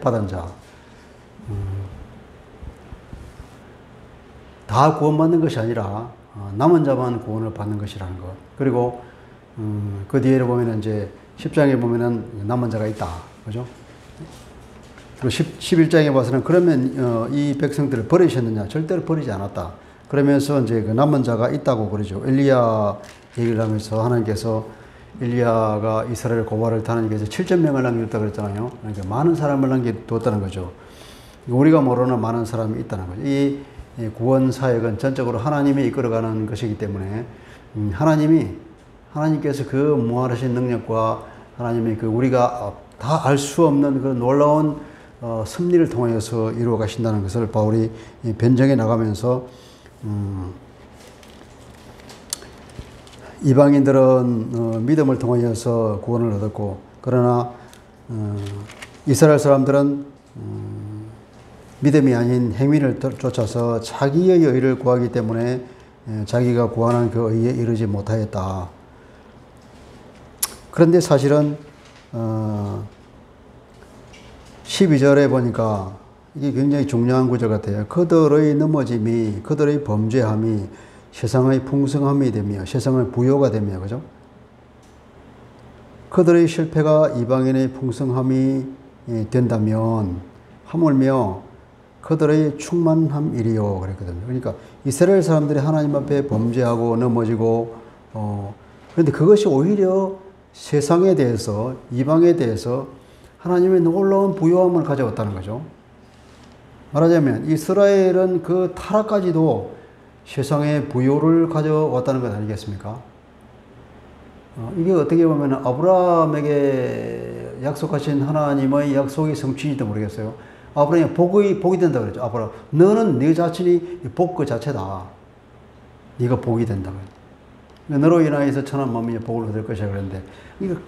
받은 자. 다 구원받는 것이 아니라 남은 자만 구원을 받는 것이라는 것. 그리고 그 뒤에 보면은 이제 10장에 보면은 남은 자가 있다. 그죠? 그리고 11장에 봐서는 그러면 이 백성들을 버리셨느냐? 절대로 버리지 않았다. 그러면서 이제 그 남은 자가 있다고 그러죠. 엘리야 얘기를 하면서 하나님께서 엘리야가 이스라엘 고발을 하나님께서 7,000명을 남겨뒀다 그랬잖아요. 그러니까 많은 사람을 남겨뒀다는 거죠. 우리가 모르는 많은 사람이 있다는 거죠. 이 구원 사역은 전적으로 하나님이 이끌어가는 것이기 때문에 하나님께서 그 무한하신 능력과 하나님의 그 우리가 다 알 수 없는 그런 놀라운 섭리를 통하여서 이루어 가신다는 것을 바울이 변정해 나가면서 이방인들은 믿음을 통하여서 구원을 얻었고, 그러나 이스라엘 사람들은 믿음이 아닌 행위를 쫓아서 자기의 의를 구하기 때문에 자기가 구하는 그 의에 이르지 못하였다. 그런데 사실은 12절에 보니까 이게 굉장히 중요한 구절 같아요. 그들의 넘어짐이, 그들의 범죄함이 세상의 풍성함이 되며 세상의 부요가 되며, 그죠? 그들의 실패가 이방인의 풍성함이 된다면 하물며 그들의 충만함이리요 그랬거든요. 그러니까 이스라엘 사람들이 하나님 앞에 범죄하고 넘어지고 그런데 그것이 오히려 세상에 대해서, 이방에 대해서 하나님의 놀라운 부요함을 가져왔다는 거죠. 말하자면 이스라엘은 그 타락까지도 세상의 부요를 가져왔다는 것 아니겠습니까? 이게 어떻게 보면 아브라함에게 약속하신 하나님의 약속이 성취인지도 모르겠어요. 아브라함이 복이 된다 그랬죠. 아브라함, 너는 네 자신이 복 그 자체다. 네가 복이 된다. 너로 인하여서 천한 만민이 복을 얻을 것이라 그랬는데,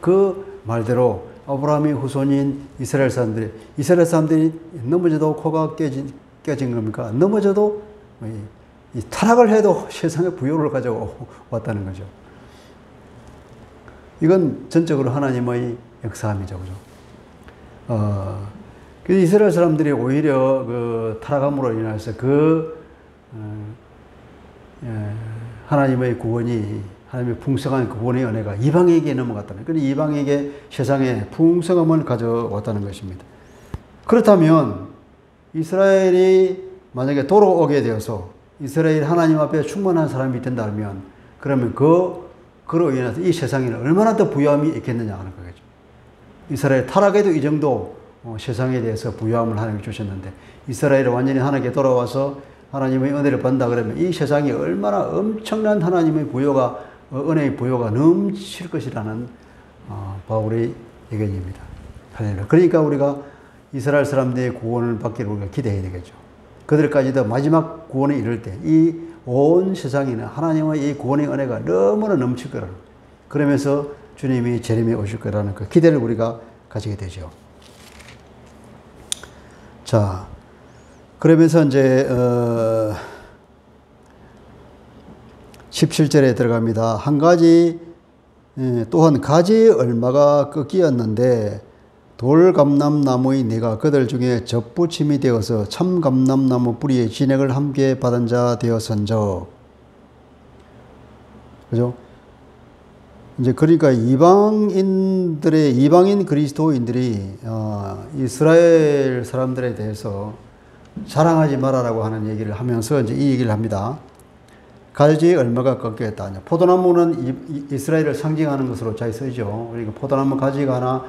그 말대로 아브라함의 후손인 이스라엘 사람들이 넘어져도 코가 깨진 겁니까? 넘어져도 이 타락을 해도 세상의 부요를 가져왔다는 거죠. 이건 전적으로 하나님의 역사함이죠. 그죠? 그래서 이스라엘 사람들이 오히려 그 타락함으로 인해서 하나님의 구원이, 하나님의 풍성한 구원의 은혜가 이방에게 넘어갔다는, 그래서 이방에게 세상에 풍성함을 가져왔다는 것입니다. 그렇다면 이스라엘이 만약에 돌아오게 되어서 이스라엘 하나님 앞에 충만한 사람이 된다면, 그러면 그로 인해서 이 세상에는 얼마나 더 부요함이 있겠느냐 하는 거겠죠. 이스라엘 타락에도 이 정도 세상에 대해서 부요함을 하나님이 주셨는데, 이스라엘이 완전히 하나님께 돌아와서 하나님의 은혜를 받는다 그러면 이 세상이 얼마나 엄청난 하나님의 부요가, 은혜의 부요가 넘칠 것이라는 바울의 예견입니다. 그러니까 우리가 이스라엘 사람들의 구원을 받기를 우리가 기대해야 되겠죠. 그들까지도 마지막 구원에 이를 때 이 온 세상에는 하나님의 이 구원의 은혜가 너무나 넘칠 거라는, 그러면서 주님이 재림에 오실 거라는 그 기대를 우리가 가지게 되죠. 자, 그러면서 이제 17절에 들어갑니다. 한 가지, 또한 가지의 얼마가 꺾이었는데 돌감람나무의 네가 그들 중에 접붙임이 되어서 참감람나무 뿌리의 진액을 함께 받은 자 되었은즉. 그죠? 이제 그러니까 이방인 그리스도인들이 이스라엘 사람들에 대해서 자랑하지 말아라고 하는 얘기를 하면서 이제 이 얘기를 합니다. 가지의 얼마가 꺾였다. 포도나무는 이스라엘을 상징하는 것으로 잘 쓰죠. 그러니까 포도나무 가지가 하나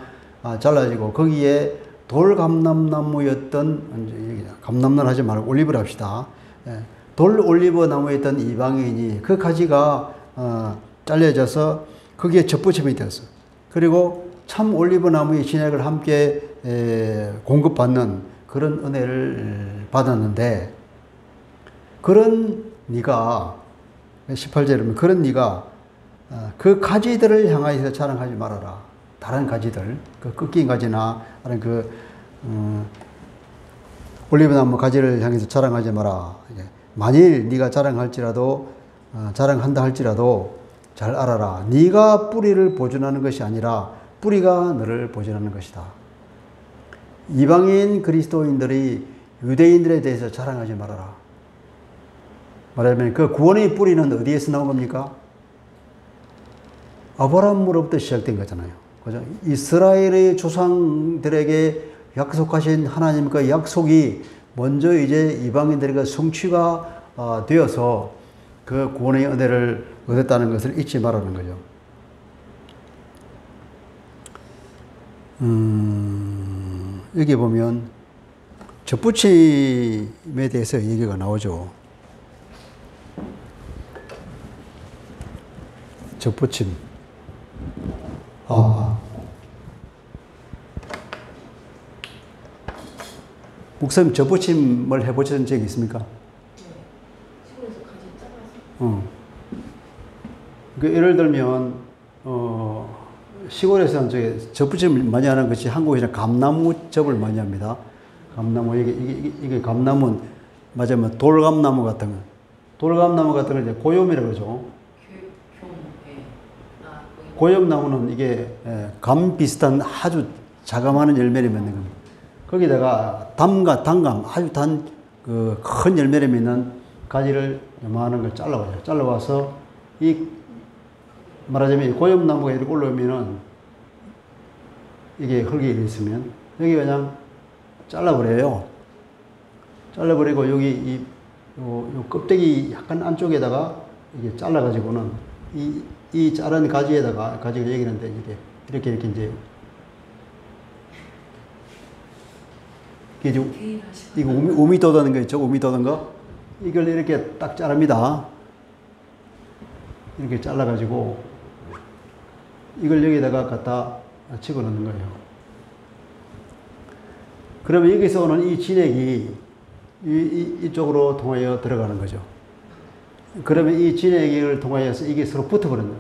잘라지고 거기에 돌감람나무였던, 감람나무 하지 말고 올리브를 합시다. 돌 올리브 나무에 있던 이방인이 그 가지가 잘려져서 거기에 접붙임이 되었어. 그리고 참 올리브 나무의 진액을 함께 공급받는 그런 은혜를 받았는데, 그런 네가 18절에 보면 그런 네가 그 가지들을 향하여서 자랑하지 말아라. 다른 가지들, 그 꺾인 가지나 다른 올리브나무 가지를 향해서 자랑하지 마라. 만일 네가 자랑한다 할지라도 잘 알아라. 네가 뿌리를 보존하는 것이 아니라 뿌리가 너를 보존하는 것이다. 이방인 그리스도인들이 유대인들에 대해서 자랑하지 말아라. 말하자면 그 구원의 뿌리는 어디에서 나온 겁니까? 아브라함으로부터 시작된 거잖아요. 그죠? 이스라엘의 조상들에게 약속하신 하나님과 약속이 먼저 이제 이방인들에게 성취가 되어서 그 구원의 은혜를 얻었다는 것을 잊지 말라는 거죠. 여기 보면 접붙임에 대해서 얘기가 나오죠. 접붙임. 목사님 접붙임을 해보신 적이 있습니까? 시골에서 가지 짜가지고. 그 예를 들면 시골에서는 저기 접붙임을 많이 하는 것이 한국에서는 감나무 접을 많이 합니다. 감나무 이게 감나무는 맞으면 돌감나무 같은 거. 돌감나무 같은 걸 이제 고염이라고 그러죠. 고염나무는 이게 감 비슷한 아주 자그마한 열매를 맺는 겁니다. 거기다가 단감 아주 그 큰 열매를 맺는 가지를 요만한 걸 잘라와요. 잘라와서 이 말하자면 고염나무가 이렇게 올라오면은 이게 흙이 있으면 여기 그냥 잘라버려요. 잘라버리고 여기 요 껍데기 약간 안쪽에다가 이게 잘라가지고는 이 자른 가지에다가 가지가 여기는데 이렇게 이제 이거 우미 돋는 거 있죠? 우미 돋는 거 이걸 이렇게 딱 자릅니다. 이렇게 잘라가지고 이걸 여기다가 갖다 집어넣는 거예요. 그러면 여기서 오는 이 진액이 이쪽으로 통하여 들어가는 거죠. 그러면 이 진액을 통하여서 이게 서로 붙어버린다.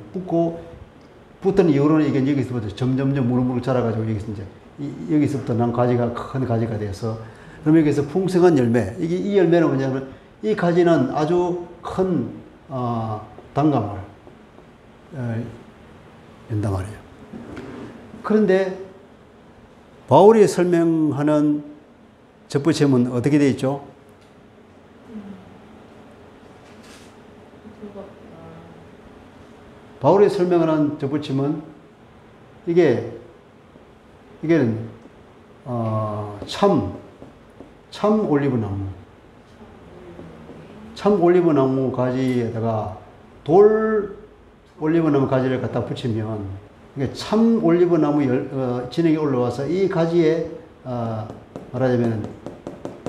붙은 이후로는 이게 여기서부터 점점점 무르무르 자라가지고 여기서부터 난 가지가 큰 가지가 돼서 그럼 여기서 풍성한 열매. 이 열매는 뭐냐면 이 가지는 아주 큰 단감을 연단 말이에요. 그런데 바울이 설명하는 접붙임은 어떻게 되어 있죠? 바울이 설명하는 접붙임은 이게는 참 올리브나무. 참 올리브나무 가지에다가 돌 올리브나무 가지를 갖다 붙이면 이게 참 올리브나무 진액이 올라와서 이 가지에 말하자면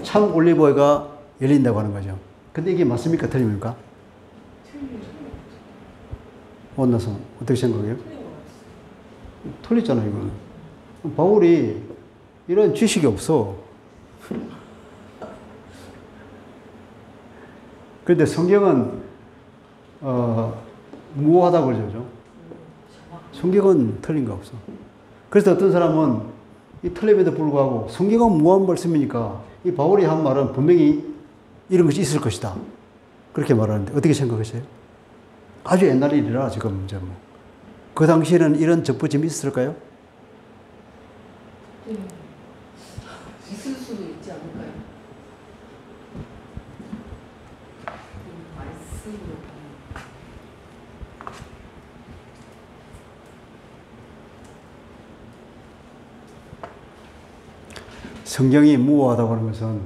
참 올리브가 열린다고 하는 거죠. 근데 이게 맞습니까? 틀립니까? 원나서 어떻게 생각해요? 틀리잖아요, 이거는. 바울이 이런 지식이 없어. 그런데 성경은 무효하다고 그러죠. 성경은 틀린 거 없어. 그래서 어떤 사람은 이 틀림에도 불구하고 성경은 무효한 말씀이니까 이 바울이 한 말은 분명히 이런 것이 있을 것이다. 그렇게 말하는데 어떻게 생각하세요? 아주 옛날 일이라 지금 이제 뭐. 그 당시에는 이런 접붙임이 있을까요? 있을 수도 있지 않을까요? 말씀으로. 성경이 무효하다고 하는 것은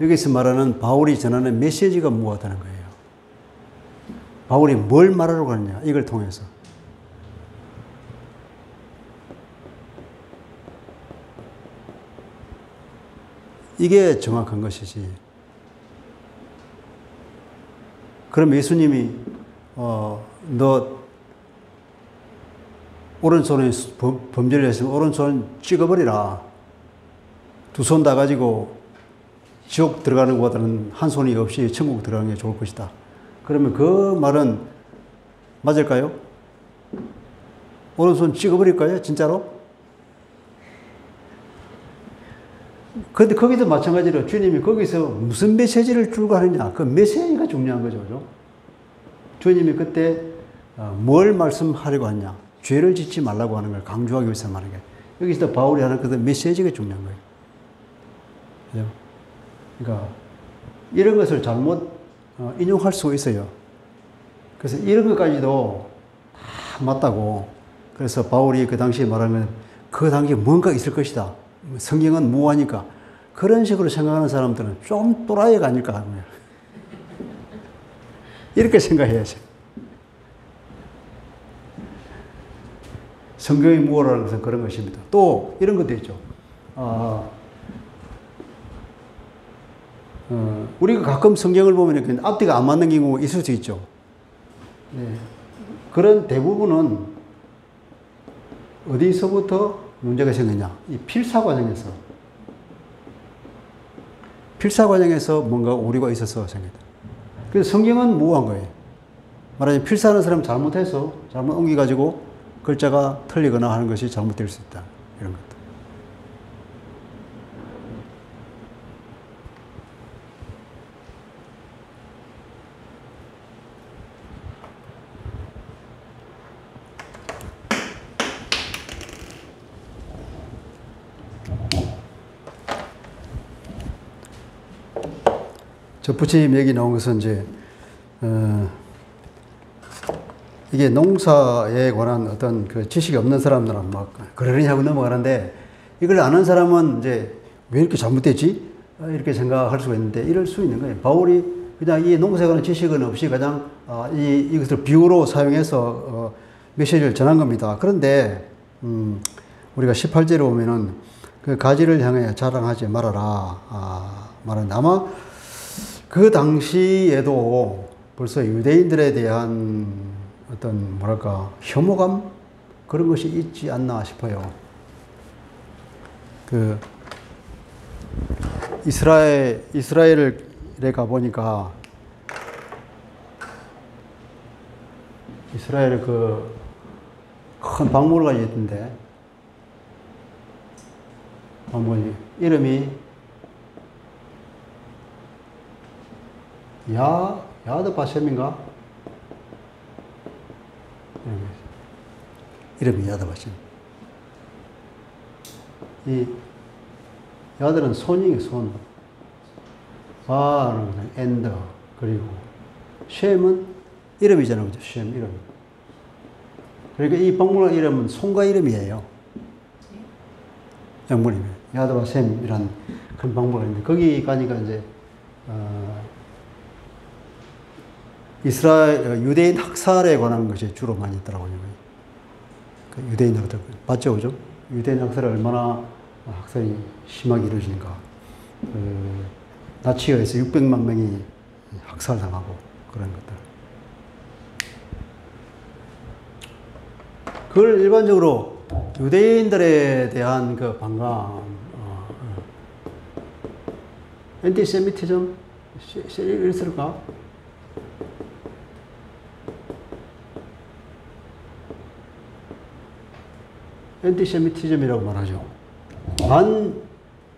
여기서 말하는 바울이 전하는 메시지가 무효하다는 거예요. 바울이 뭘 말하려고 하느냐, 이걸 통해서. 이게 정확한 것이지. 그럼 예수님이, 너 오른손에 범죄를 했으면 오른손 찍어버리라. 두 손 다 가지고 지옥 들어가는 것보다는 한 손이 없이 천국 들어가는 게 좋을 것이다. 그러면 그 말은 맞을까요? 오른손 찍어버릴까요? 진짜로? 그런데 거기도 마찬가지로 주님이 거기서 무슨 메시지를 주고 하느냐. 그 메시지가 중요한 거죠. 그죠? 주님이 그때 뭘 말씀하려고 하냐. 죄를 짓지 말라고 하는 걸 강조하기 위해서 말하는 거예요. 여기서 바울이 하는 그 메시지가 중요한 거예요. 그죠? 그러니까 이런 것을 잘못 인용할 수가 있어요. 그래서 이런 것까지도 다 맞다고. 그래서 바울이 그 당시에 말하면 그 당시에 뭔가 있을 것이다. 성경은 무하니까. 그런 식으로 생각하는 사람들은 좀 또라이가 아닐까 하면 이렇게 생각해야죠. 성경이 무엇이라는 것은 그런 것입니다. 또 이런 것도 있죠. 우리가 가끔 성경을 보면 앞뒤가 안 맞는 경우가 있을 수 있죠. 네. 그런 대부분은 어디서부터 문제가 생겼냐? 이 필사 과정에서. 필사 과정에서 뭔가 오류가 있어서 생겼다. 그래서 성경은 무한 거예요. 말하자면 필사하는 사람 잘못해서 잘못 옮겨가지고 글자가 틀리거나 하는 것이 잘못될 수 있다. 이런 것들. 접붙임 얘기 나온 것은 이제, 이게 농사에 관한 어떤 그 지식이 없는 사람들은 막 그러려니 하고 넘어가는데 이걸 아는 사람은 이제 왜 이렇게 잘못됐지? 이렇게 생각할 수가 있는데 이럴 수 있는 거예요. 바울이 그냥 이 농사에 관한 지식은 없이 그냥 이것을 비유로 사용해서 메시지를 전한 겁니다. 그런데, 우리가 18절에 보면은 그 가지를 향해 자랑하지 말아라. 말하는데 아마 그 당시에도 벌써 유대인들에 대한 어떤 뭐랄까 혐오감 그런 것이 있지 않나 싶어요. 그 이스라엘에 가 보니까 이스라엘에 그 큰 박물관이 있던데 박물관 이름이 야드 바셈인가? 이름이 야드 바셈. 이 야드는 손이에요, 손. 바는 그냥 엔더. 그리고 셈은 이름이잖아요, 그죠? 셈 이름. 그러니까 이 박물관 이름은 손과 이름이에요. 영문이면 야드 바셈이란 큰 박물관인데 거기 가니까 이제 이스라엘 유대인 학살에 관한 것이 주로 많이 있더라고요. 그 유대인 학살 봤죠, 그죠? 유대인 학살이 얼마나 학살이 심하게 이루어지는가. 나치가 해서 600만 명이 학살당하고 그런 것들. 그걸 일반적으로 유대인들에 대한 그 반감, 엔티세미티즘 있을까? 엔티세미티즘이라고 말하죠.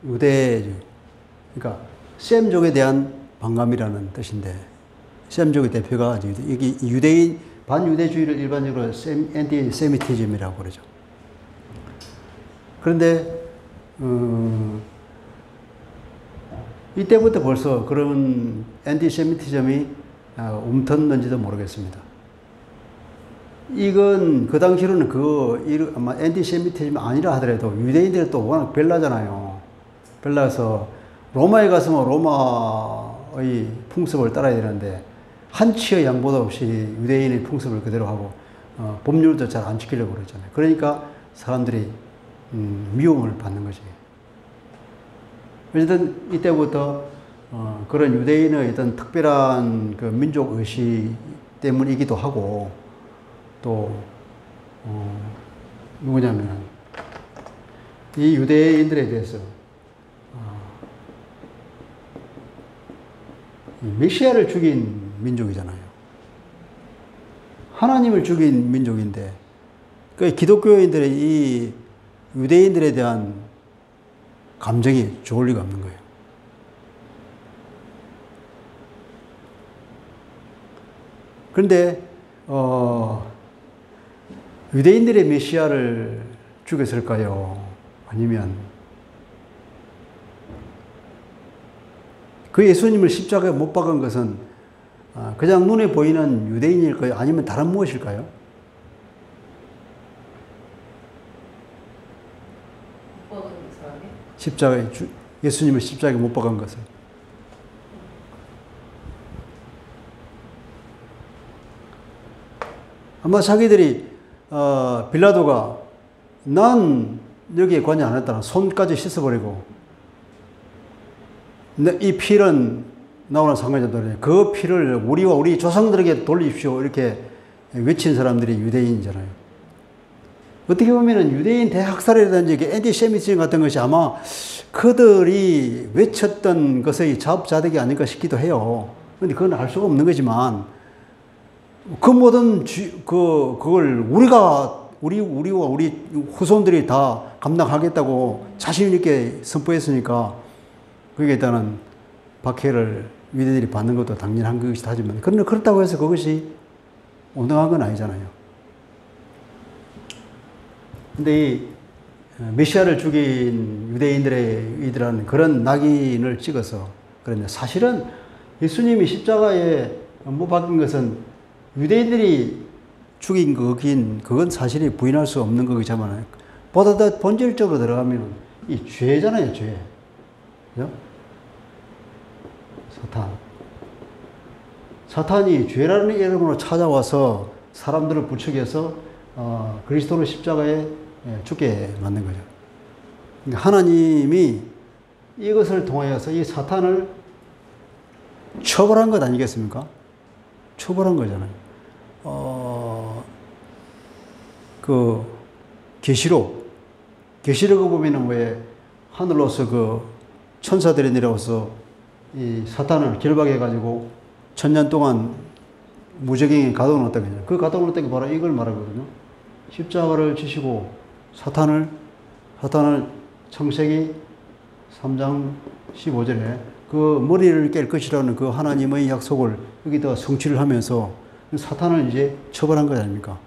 반유대주의. 그러니까 셈족에 대한 반감이라는 뜻인데 셈족의 대표가 이게 유대인 반유대주의를 일반적으로 엔티세미티즘이라고 그러죠. 그런데 이때부터 벌써 그런 엔티세미티즘이 움텄는지도 모르겠습니다. 이건 그 당시로는 아마 엔티세미티즘이 아니라 하더라도 유대인들이 또 워낙 벨라잖아요. 벨라서 로마에 가서는 로마의 풍습을 따라야 되는데 한치의 양보도 없이 유대인의 풍습을 그대로 하고 법률도 잘 안 지키려고 그러잖아요. 그러니까 사람들이 미움을 받는 거지. 어쨌든 이때부터 그런 유대인의 어떤 특별한 그 민족 의식 때문이기도 하고 또 누구냐면 이 유대인들에 대해서 메시아를 죽인 민족이잖아요. 하나님을 죽인 민족인데 그 기독교인들의 이 유대인들에 대한 감정이 좋을 리가 없는 거예요. 그런데 유대인들의 메시아를 죽였을까요? 아니면 그 예수님을 십자가에 못 박은 것은 그냥 눈에 보이는 유대인일까요? 아니면 다른 무엇일까요? 못 박은 사람이? 십자가에 예수님을 십자가에 못 박은 것은 아마 자기들이 빌라도가 난 여기에 관여 안 했다나 손까지 씻어버리고 이 피는 나오는 상관자들이 그 피를 우리와 우리 조상들에게 돌리십시오 이렇게 외친 사람들이 유대인이잖아요. 어떻게 보면 유대인 대학살이라든지 엔티세미티즘 같은 것이 아마 그들이 외쳤던 것의 자업자득이 아닐까 싶기도 해요. 그런데 그건 알 수가 없는 거지만 그 모든 그걸 우리와 우리 후손들이 다 감당하겠다고 자신 있게 선포했으니까 거기에 따른 박해를 유대인들이 받는 것도 당연한 것이다 하지만 그러나 그렇다고 해서 그것이 온당한 건 아니잖아요. 근데 이 메시아를 죽인 이들은 그런 낙인을 찍어서 그런데 사실은 예수님이 십자가에 못 박힌 것은 유대인들이 죽인 그건 사실이 부인할 수 없는 거잖아요. 보다 더 본질적으로 들어가면 이 죄잖아요, 죄. 그죠? 사탄이 죄라는 이름으로 찾아와서 사람들을 부추겨서 그리스도를 십자가에 죽게 만든 거죠. 그러니까 하나님이 이것을 통하여서 이 사탄을 처벌한 것 아니겠습니까? 처벌한 거잖아요. 그 계시록을 보면은 왜 하늘로서 그 천사들이 내려와서 이 사탄을 결박해가지고 1000년 동안 무적행에 가둬놓았다고 해요. 그 가둬놓았다는 게 바로 이걸 말하거든요. 십자가를 지시고 사탄을 창세기 3장 15절에 그 머리를 깰 것이라는 그 하나님의 약속을 여기다가 성취를 하면서 사탄을 이제 처벌한 것 아닙니까?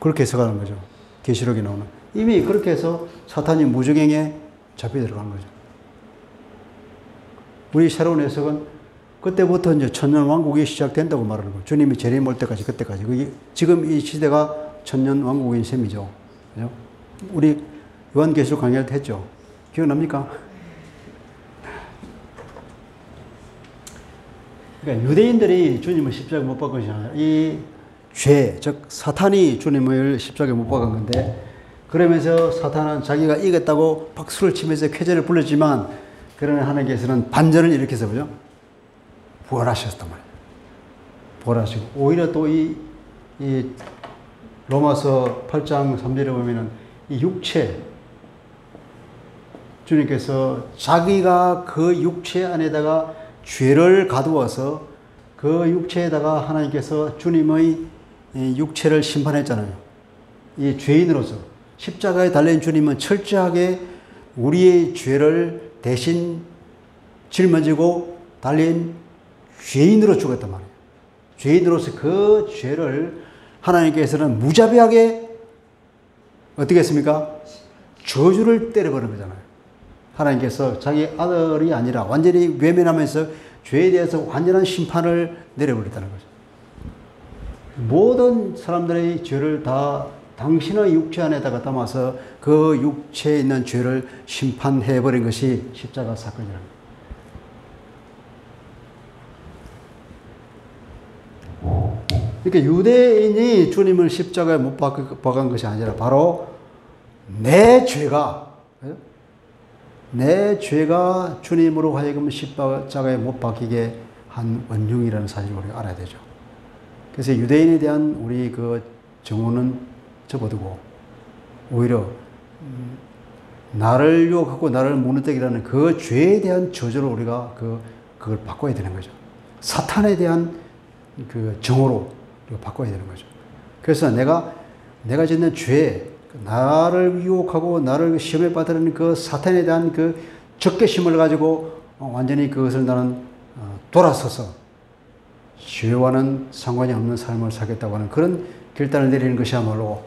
그렇게 해석하는 거죠. 계시록에 나오는. 이미 그렇게 해서 사탄이 무적행에 잡혀 들어간 거죠. 우리 새로운 해석은 그때부터 이제 천년왕국이 시작된다고 말하는 거예요. 주님이 재림 올 때까지, 그때까지. 지금 이 시대가 천년왕국인 셈이죠. 그죠? 우리 요한계시록 강의할 때 했죠. 기억납니까? 그러니까 유대인들이 주님을 십자가에 못 박은 것이 아니라 이 죄, 즉 사탄이 주님을 십자가에 못 박은 건데 그러면서 사탄은 자기가 이겼다고 박수를 치면서 쾌재를 불렀지만 그러나 하나님께서는 반전을 일으켜서 보죠. 부활하셨단 말이에요. 부활하시고 오히려 또 이 로마서 8장 3절에 보면은 이 육체 주님께서 자기가 그 육체 안에다가 죄를 가두어서 그 육체에다가 하나님께서 주님의 육체를 심판했잖아요. 이 죄인으로서 십자가에 달린 주님은 철저하게 우리의 죄를 대신 짊어지고 달린 죄인으로 죽었단 말이에요. 죄인으로서 그 죄를 하나님께서는 무자비하게 어떻게 했습니까? 저주를 때려버린 거잖아요. 하나님께서 자기 아들이 아니라 완전히 외면하면서 죄에 대해서 완전한 심판을 내려버렸다는 거죠. 모든 사람들의 죄를 다 당신의 육체 안에다가 담아서 그 육체에 있는 죄를 심판해버린 것이 십자가 사건이라는 거예요. 그러니까 유대인이 주님을 십자가에 못 박은 것이 아니라 바로 내 죄가 주님으로 하여금 십자가에 못 박히게 한 원흉이라는 사실을 우리가 알아야 되죠. 그래서 유대인에 대한 우리 그 정오는 접어두고 오히려 나를 유혹하고 나를 무너뜨리라는 그 죄에 대한 저주를 우리가 그걸 바꿔야 되는 거죠. 사탄에 대한 그 정오로 우리가 바꿔야 되는 거죠. 그래서 내가 짓는 죄, 나를 유혹하고 나를 시험에 빠뜨리는 그 사탄에 대한 그 적개심을 가지고 완전히 그것을 나는 돌아서서 죄와는 상관이 없는 삶을 살겠다고 하는 그런 결단을 내리는 것이야말로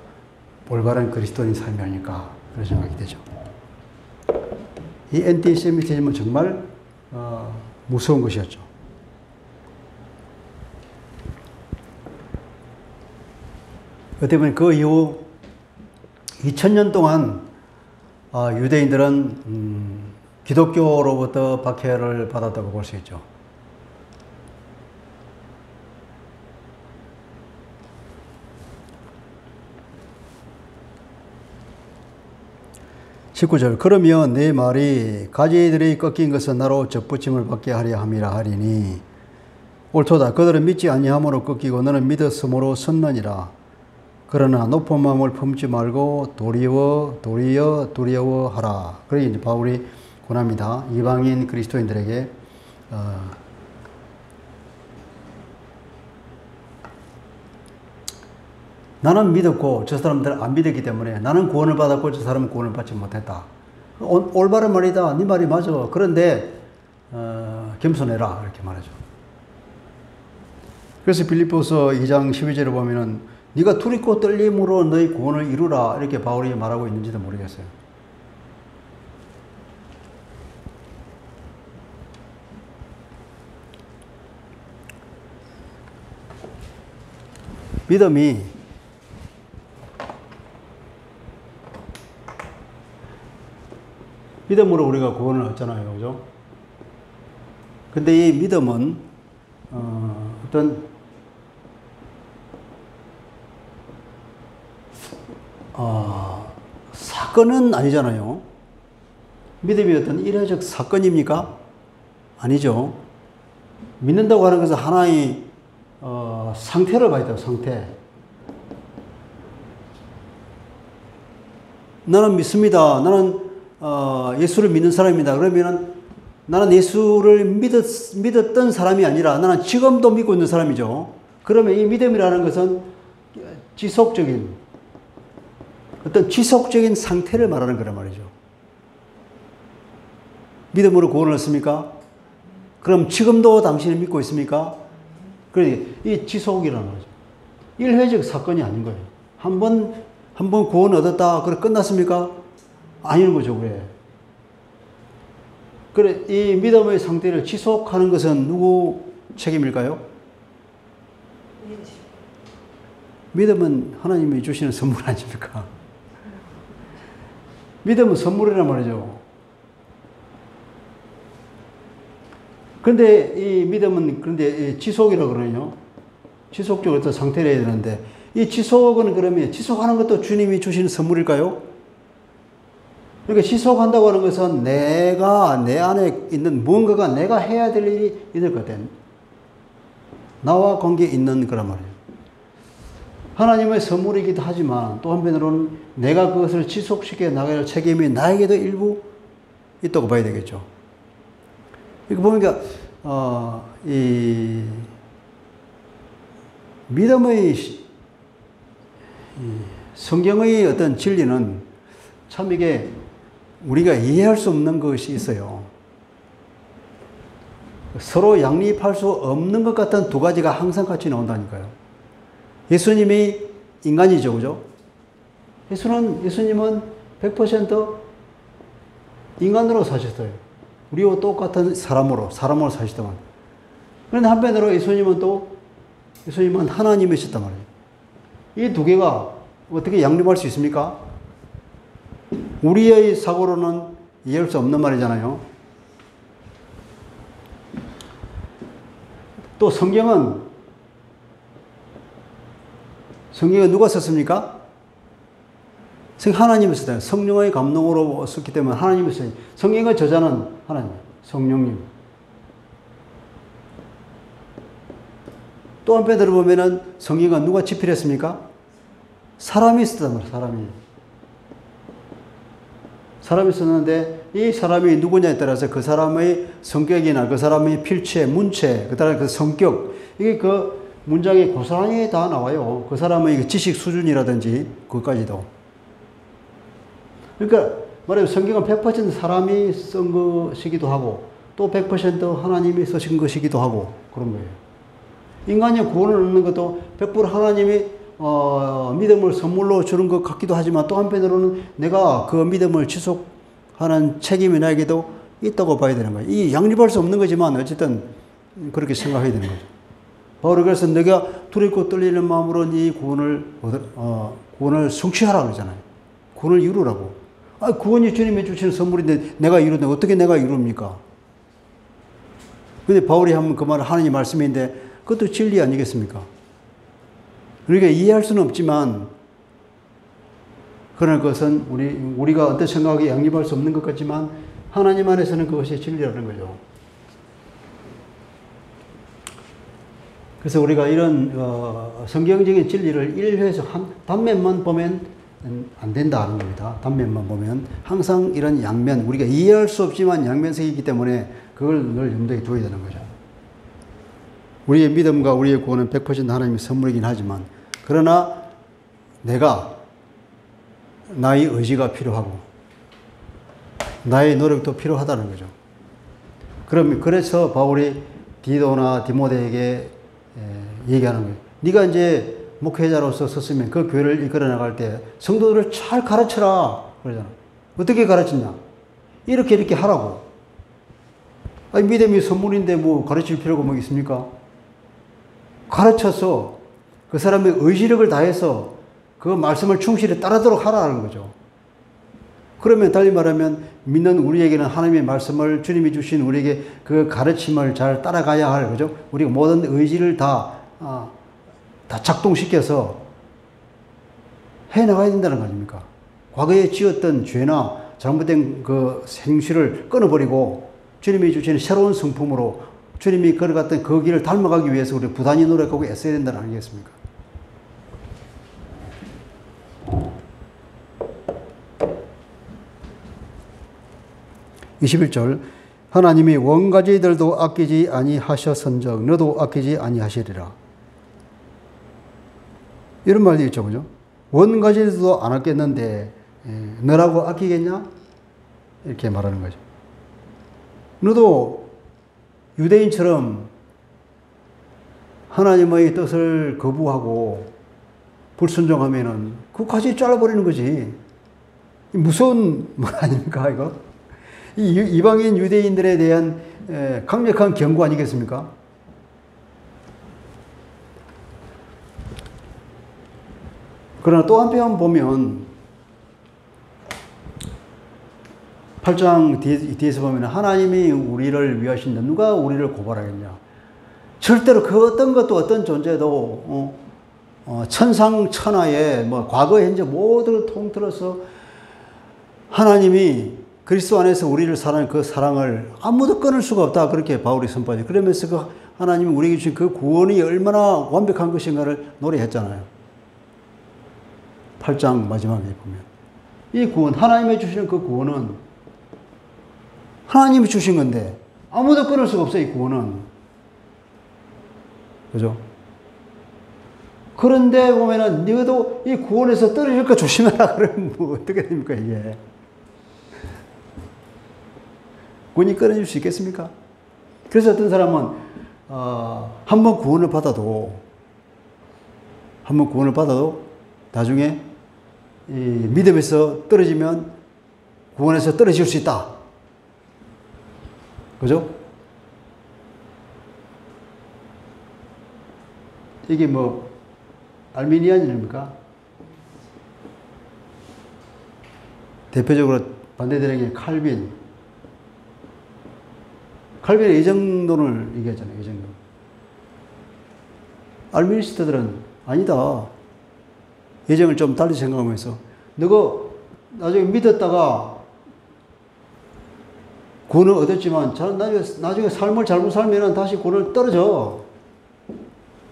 올바른 그리스도인 삶이 아닐까 그런 생각이 되죠. 이 엔티세미티즘은 정말 무서운 것이었죠. 어떻게 보면 그 이후 2000년 동안 유대인들은 기독교로부터 박해를 받았다고 볼 수 있죠. (19절) 그러면 내 말이 가지들이 꺾인 것은 나로 접붙임을 받게 하려 함이라 하리니 옳도다. 그들은 믿지 아니함으로 꺾이고 너는 믿었으므로 섰느니라. 그러나 높은 마음을 품지 말고 두려워하라. 그러니 이제 바울이 권합니다. 이방인 그리스도인들에게 나는 믿었고 저 사람들은 안 믿었기 때문에 나는 구원을 받았고 저 사람은 구원을 받지 못했다. 올바른 말이다. 네 말이 맞아. 그런데 겸손해라. 이렇게 말하죠. 그래서 빌립보서 2장 12절에 보면은 네가 두렵고 떨림으로 너희 구원을 이루라. 이렇게 바울이 말하고 있는지도 모르겠어요. 믿음으로 우리가 구원을 얻잖아요. 그죠? 근데 이 믿음은, 어떤, 사건은 아니잖아요. 믿음이 어떤 일회적 사건입니까? 아니죠. 믿는다고 하는 것은 하나의, 상태를 봐야 돼요, 상태. 나는 믿습니다. 나는 예수를 믿는 사람입니다. 그러면은 나는 예수를 믿었던 사람이 아니라 나는 지금도 믿고 있는 사람이죠. 그러면 이 믿음이라는 것은 어떤 지속적인 상태를 말하는 거란 말이죠. 믿음으로 구원을 얻습니까? 그럼 지금도 당신이 믿고 있습니까? 그러니 이 지속이라는 거죠. 일회적 사건이 아닌 거예요. 한 번 구원 얻었다. 그래 끝났습니까? 아닌 거죠, 그래, 이 믿음의 상태를 지속하는 것은 누구 책임일까요? 믿음은 하나님이 주시는 선물 아닙니까? 믿음은 선물이란 말이죠. 그런데 이 믿음은 그런데 지속이라고 그러네요. 지속적으로 어떤 상태를 해야 되는데 이 지속은 그러면 지속하는 것도 주님이 주시는 선물일까요? 그러니까 지속한다고 하는 것은 내가 내 안에 있는 무언가가 내가 해야 될 일이 있을 것 같아요. 나와 관계 있는 거란 말이에요. 하나님의 선물이기도 하지만 또 한편으로는 내가 그것을 지속시켜 나가야 할 책임이 나에게도 일부 있다고 봐야 되겠죠. 이거 보니까 이 믿음의 성경의 어떤 진리는 참 이게 우리가 이해할 수 없는 것이 있어요. 서로 양립할 수 없는 것 같은 두 가지가 항상 같이 나온다니까요. 예수님이 인간이죠, 그죠? 예수님은 100% 인간으로 사셨어요. 우리와 똑같은 사람으로 사시더만. 그런데 한편으로 예수님은 하나님이셨단 말이에요. 이 두 개가 어떻게 양립할 수 있습니까? 우리의 사고로는 이해할 수 없는 말이잖아요. 또 성경은 누가 썼습니까? 하나님이 썼어요. 성령의 감동으로 썼기 때문에 하나님이 썼어요. 성경의 저자는 하나님, 성령님. 또 한편으로 보면은 성경은 누가 집필했습니까? 사람이 썼단 말이에요. 사람이 썼는데 이 사람이 누구냐에 따라서 그 사람의 성격이나 그 사람의 필체, 문체, 그다음에 그 성격, 이게 그 문장의 고스란히 다 나와요. 그 사람의 지식 수준이라든지 그것까지도. 그러니까 말하자면 성경은 100% 사람이 쓴 것이기도 하고 또 100% 하나님이 쓰신 것이기도 하고 그런 거예요. 인간이 구원을 얻는 것도 100% 하나님이 믿음을 선물로 주는 것 같기도 하지만 또 한편으로는 내가 그 믿음을 지속하는 하는 책임이 나에게도 있다고 봐야 되는 거예요. 이 양립할 수 없는 거지만 어쨌든 그렇게 생각해야 되는 거죠. 바울이 그래서 내가 두렵고 떨리는 마음으로 이 구원을 성취하라 그러잖아요. 구원을 이루라고. 구원이 주님이 주시는 선물인데 내가 이루는데 어떻게 내가 이룹니까? 근데 바울이 하면 그 말은 하나님 말씀인데 그것도 진리 아니겠습니까? 그러니까 이해할 수는 없지만 그런 것은 우리가 어떤 생각에 양립할 수 없는 것 같지만 하나님 안에서는 그것이 진리라는 거죠. 그래서 우리가 이런 성경적인 진리를 1회에서 한 단면만 보면 안 된다는 겁니다. 단면만 보면 항상 이런 양면, 우리가 이해할 수 없지만 양면성이 있기 때문에 그걸 늘 염두에 두어야 되는 거죠. 우리의 믿음과 우리의 구원은 100% 하나님의 선물이긴 하지만 그러나 나의 의지가 필요하고 나의 노력도 필요하다는 거죠. 그래서 바울이 디도나 디모데에게 얘기하는 거예요. 네가 이제 목회자로서 섰으면 그 교회를 이끌어 나갈 때 성도들을 잘 가르쳐라 그러잖아. 어떻게 가르치냐? 이렇게 하라고. 믿음이 선물인데 뭐 가르칠 필요가 뭐 있습니까? 가르쳐서 그 사람의 의지력을 다해서 그 말씀을 충실히 따르도록 하라는 거죠. 그러면 달리 말하면 믿는 우리에게는 하나님의 말씀을 주님이 주신 우리에게 그 가르침을 잘 따라가야 할 거죠. 우리가 모든 의지를 다 작동시켜서 해나가야 된다는 거 아닙니까? 과거에 지었던 죄나 잘못된 그 행실을 끊어버리고 주님이 주시는 새로운 성품으로 주님이 걸어갔던 그 길을 닮아가기 위해서 우리 부단히 노력하고 애써야 된다는 거 아니겠습니까? (21절) 하나님이 원가지들도 아끼지 아니하셨은즉 너도 아끼지 아니하시리라. 이런 말도 있죠, 그죠? 원가지들도 안 아꼈는데 너라고 아끼겠냐? 이렇게 말하는 거죠. 너도 유대인처럼 하나님의 뜻을 거부하고 불순종하면은 그 가지 잘라버리는 거지. 무서운 말 아닙니까, 이거? 이 이방인 유대인들에 대한 강력한 경고 아니겠습니까? 그러나 또 한편 보면 8장 뒤에서 보면 하나님이 우리를 위하신다. 누가 우리를 고발하겠냐? 절대로 그 어떤 것도 어떤 존재도 천상천하에 뭐 과거 현재 모두를 통틀어서 하나님이 그리스도 안에서 우리를 사랑하는 그 사랑을 아무도 끊을 수가 없다. 그렇게 바울이 선포하죠. 그러면서 그 하나님이 우리에게 주신 그 구원이 얼마나 완벽한 것인가를 노래했잖아요. 8장 마지막에 보면. 이 구원, 하나님이 주시는 그 구원은 하나님이 주신 건데 아무도 끊을 수가 없어요, 이 구원은. 그죠? 그런데 보면은 너도 이 구원에서 떨어질까 조심해라. 그러면 뭐 어떻게 됩니까, 이게? 구원이 끊어질 수 있겠습니까? 그래서 어떤 사람은 한 번 구원을 받아도 나중에 이 믿음에서 떨어지면 구원에서 떨어질 수 있다. 그죠? 이게 뭐 알미니안입니까? 대표적으로 반대되는 게 칼빈은 예정론을 얘기하잖아요. 예정론. 알미니스트들은 아니다. 예정을 좀 달리 생각하면서 너가 나중에 믿었다가 구원을 얻었지만 나중에 삶을 잘못 살면 다시 구원을 떨어져.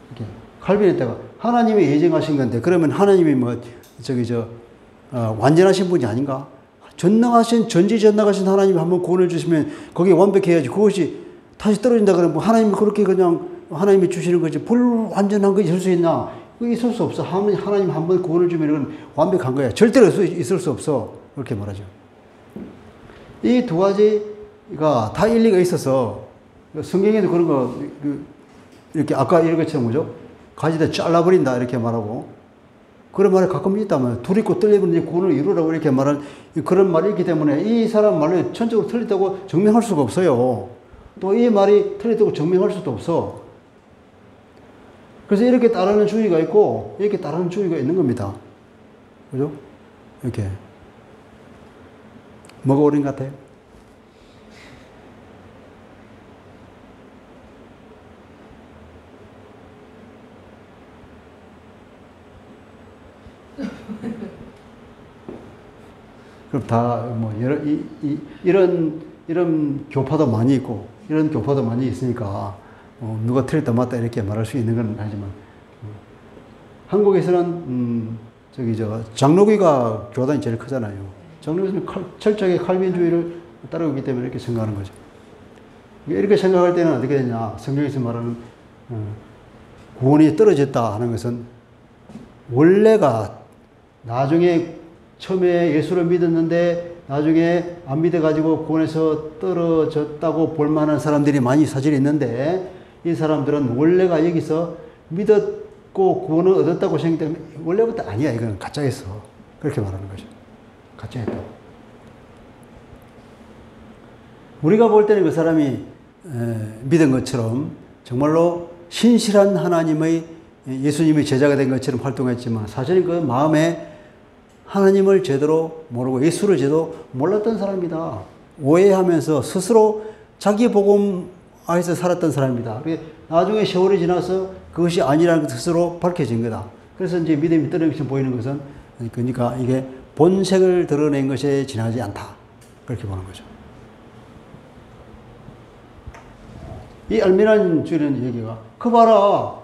이렇게. 칼빈했다가 하나님이 예정하신 건데 그러면 하나님이 완전하신 분이 아닌가? 전지전능하신 하나님이 한번 구원을 주시면 거기에 완벽해야지. 그것이 다시 떨어진다 그러면 하나님이 그렇게 그냥 하나님이 주시는 거지 불완전한 것이 있을 수 있나? 그게 있을 수 없어. 하나님 한번 구원을 주면 그건 완벽한 거야. 절대로 있을 수 없어. 그렇게 말하죠. 이 두 가지가 다 일리가 있어서 성경에도 그런 거 이렇게 아까 이런 것처럼 뭐죠? 가지다 잘라버린다 이렇게 말하고 그런 말이 가끔 있다면 둘 있고 떨리면 구원을 이루라고 이렇게 말한 그런 말이 있기 때문에 이 사람 말이 전적으로 틀렸다고 증명할 수가 없어요. 또 이 말이 틀렸다고 증명할 수도 없어. 그래서 이렇게 따르는 주의가 있고 이렇게 따르는 주의가 있는 겁니다. 그죠? 이렇게. 뭐가 옳은 것 같아요? 그럼 다 뭐 이런 교파도 많이 있고 이런 교파도 많이 있으니까 누가 틀렸다 맞다 이렇게 말할 수 있는 건 아니지만 한국에서는 장로교가 교단이 제일 크잖아요. 장로교는 철저하게 칼빈주의를 따르고 있기 때문에 이렇게 생각하는 거죠. 이렇게 생각할 때는 어떻게 되냐? 성경에서 말하는 구원이 떨어졌다 하는 것은 원래가 나중에 처음에 예수를 믿었는데 나중에 안 믿어가지고 구원에서 떨어졌다고 볼 만한 사람들이 많이 사실이 있는데 이 사람들은 원래가 여기서 믿었고 구원을 얻었다고 생각되면 원래부터 아니야. 이건 가짜였어. 그렇게 말하는 거죠. 가짜였다. 우리가 볼 때는 그 사람이 믿은 것처럼 정말로 신실한 하나님의 예수님이 제자가 된 것처럼 활동했지만 사실은 그 마음에 하나님을 제대로 모르고 예수를 제대로 몰랐던 사람이다. 오해하면서 스스로 자기 복음 안에서 살았던 사람이다. 나중에 세월이 지나서 그것이 아니라는 것 스스로 밝혀진 거다. 그래서 이제 믿음이 떨어지면서 보이는 것은 그러니까 이게 본색을 드러낸 것에 지나지 않다. 그렇게 보는 거죠. 이 알미란 주는 얘기가 그 봐라.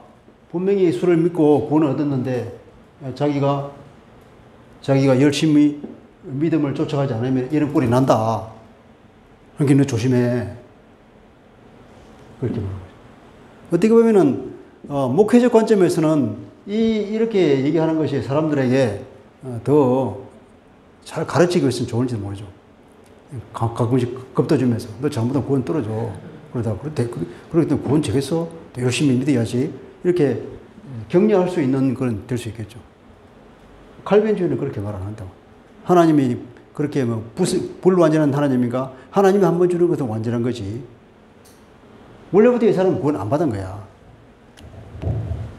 분명히 예수를 믿고 구원을 얻었는데 자기가 열심히 믿음을 쫓아가지 않으면 이런 꼴이 난다. 그러니까 너 조심해. 그렇게 말하는 거죠. 어떻게 보면은 목회적 관점에서는 이렇게 얘기하는 것이 사람들에게 더 잘 가르치기 위해서는 좋을지도 모르죠. 가끔씩 겁도주면서 너 잘못하면 구원 떨어져. 그러기 때문에 구원 되겠어? 더 열심히 믿어야지. 이렇게 격려할 수 있는 건 될 수 있겠죠. 칼빈주의는 그렇게 말 안 한다고. 하나님이 그렇게 불완전한 하나님인가? 하나님이 한 번 주는 것은 완전한 거지. 원래부터 이 사람은 구원 안 받은 거야.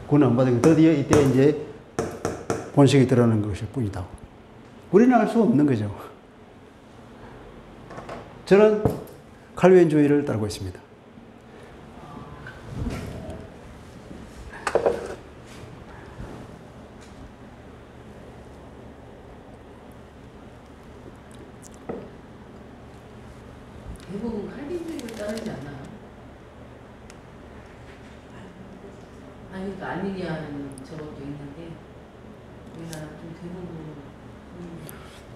구원 안 받은 거. 드디어 이때 이제 본색이 드러나는 것일 뿐이다. 우리는 알 수 없는 거죠. 저는 칼빈주의를 따르고 있습니다. 대부분 칼빈주의를 따르지 않나요? 아니 그러니까 아니냐는 저것도 있는데 우리나라 좀 대부분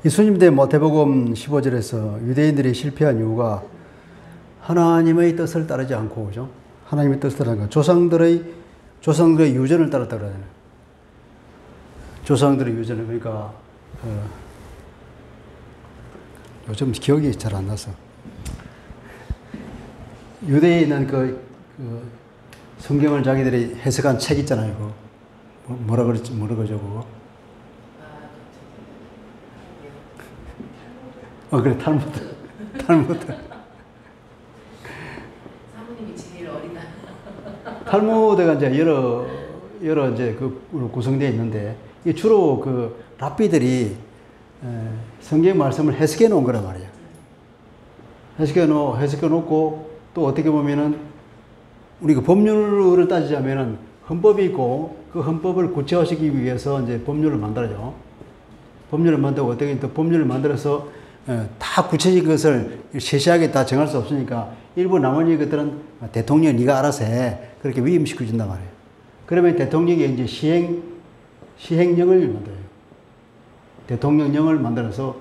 예수님 때 마태복음 15절에서 유대인들이 실패한 이유가 하나님의 뜻을 따르지 않고, 그죠? 하나님의 뜻을 따르는 거. 조상들의 유전을 따랐다고 그러잖아요. 조상들의 유전을, 그러니까, 요즘 기억이 잘 안 나서. 유대인은 성경을 자기들이 해석한 책 있잖아요. 그거. 뭐라 그러죠, 그거? 그래, 탈무드. 사모님이 제일 어리다. 탈무드가 이제 여러 이제 구성되어 있는데, 이 주로 랍비들이 성경 말씀을 해석해 놓은 거란 말이에요. 해석해 놓고, 또 어떻게 보면은, 우리가 법률을 따지자면은 헌법이 있고, 그 헌법을 구체화시키기 위해서 이제 법률을 만들어요. 법률을 만들고, 어떻게 또 법률을 만들어서 다 구체적인 것을 세세하게 다 정할 수 없으니까 일부 나머지 것들은 대통령 네가 알아서 해. 그렇게 위임시켜준단 말이에요. 그러면 대통령이 이제 시행령을 만들어요. 대통령령을 만들어서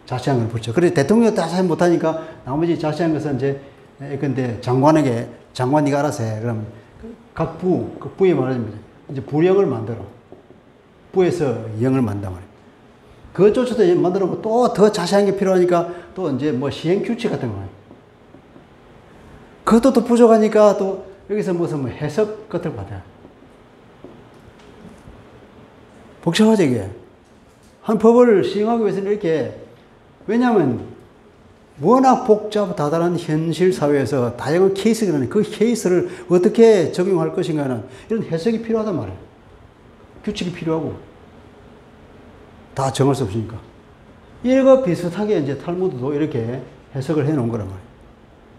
자세한 걸 붙여. 그래서 대통령이 자세히 못하니까 나머지 자세한 것은 이제 근데 장관 네가 알아서 해. 그럼 각 그 부에 말하자면 이제 부령을 만들어. 부에서 영을 만든단 말이에요. 그것조차도 만들어보고 또 더 자세한 게 필요하니까 또 이제 뭐 시행규칙 같은 거. 그것도 또 부족하니까 또 여기서 무슨 해석 같은 거 받아요. 복잡하죠, 이게. 한 법을 시행하기 위해서는 이렇게, 왜냐하면 워낙 다단한 현실 사회에서 다양한 케이스가 있는데 그 케이스를 어떻게 적용할 것인가는 이런 해석이 필요하단 말이에요. 규칙이 필요하고. 다 정할 수 없으니까. 이거 비슷하게 이제 탈무드도 이렇게 해석을 해 놓은 거란 말이에요.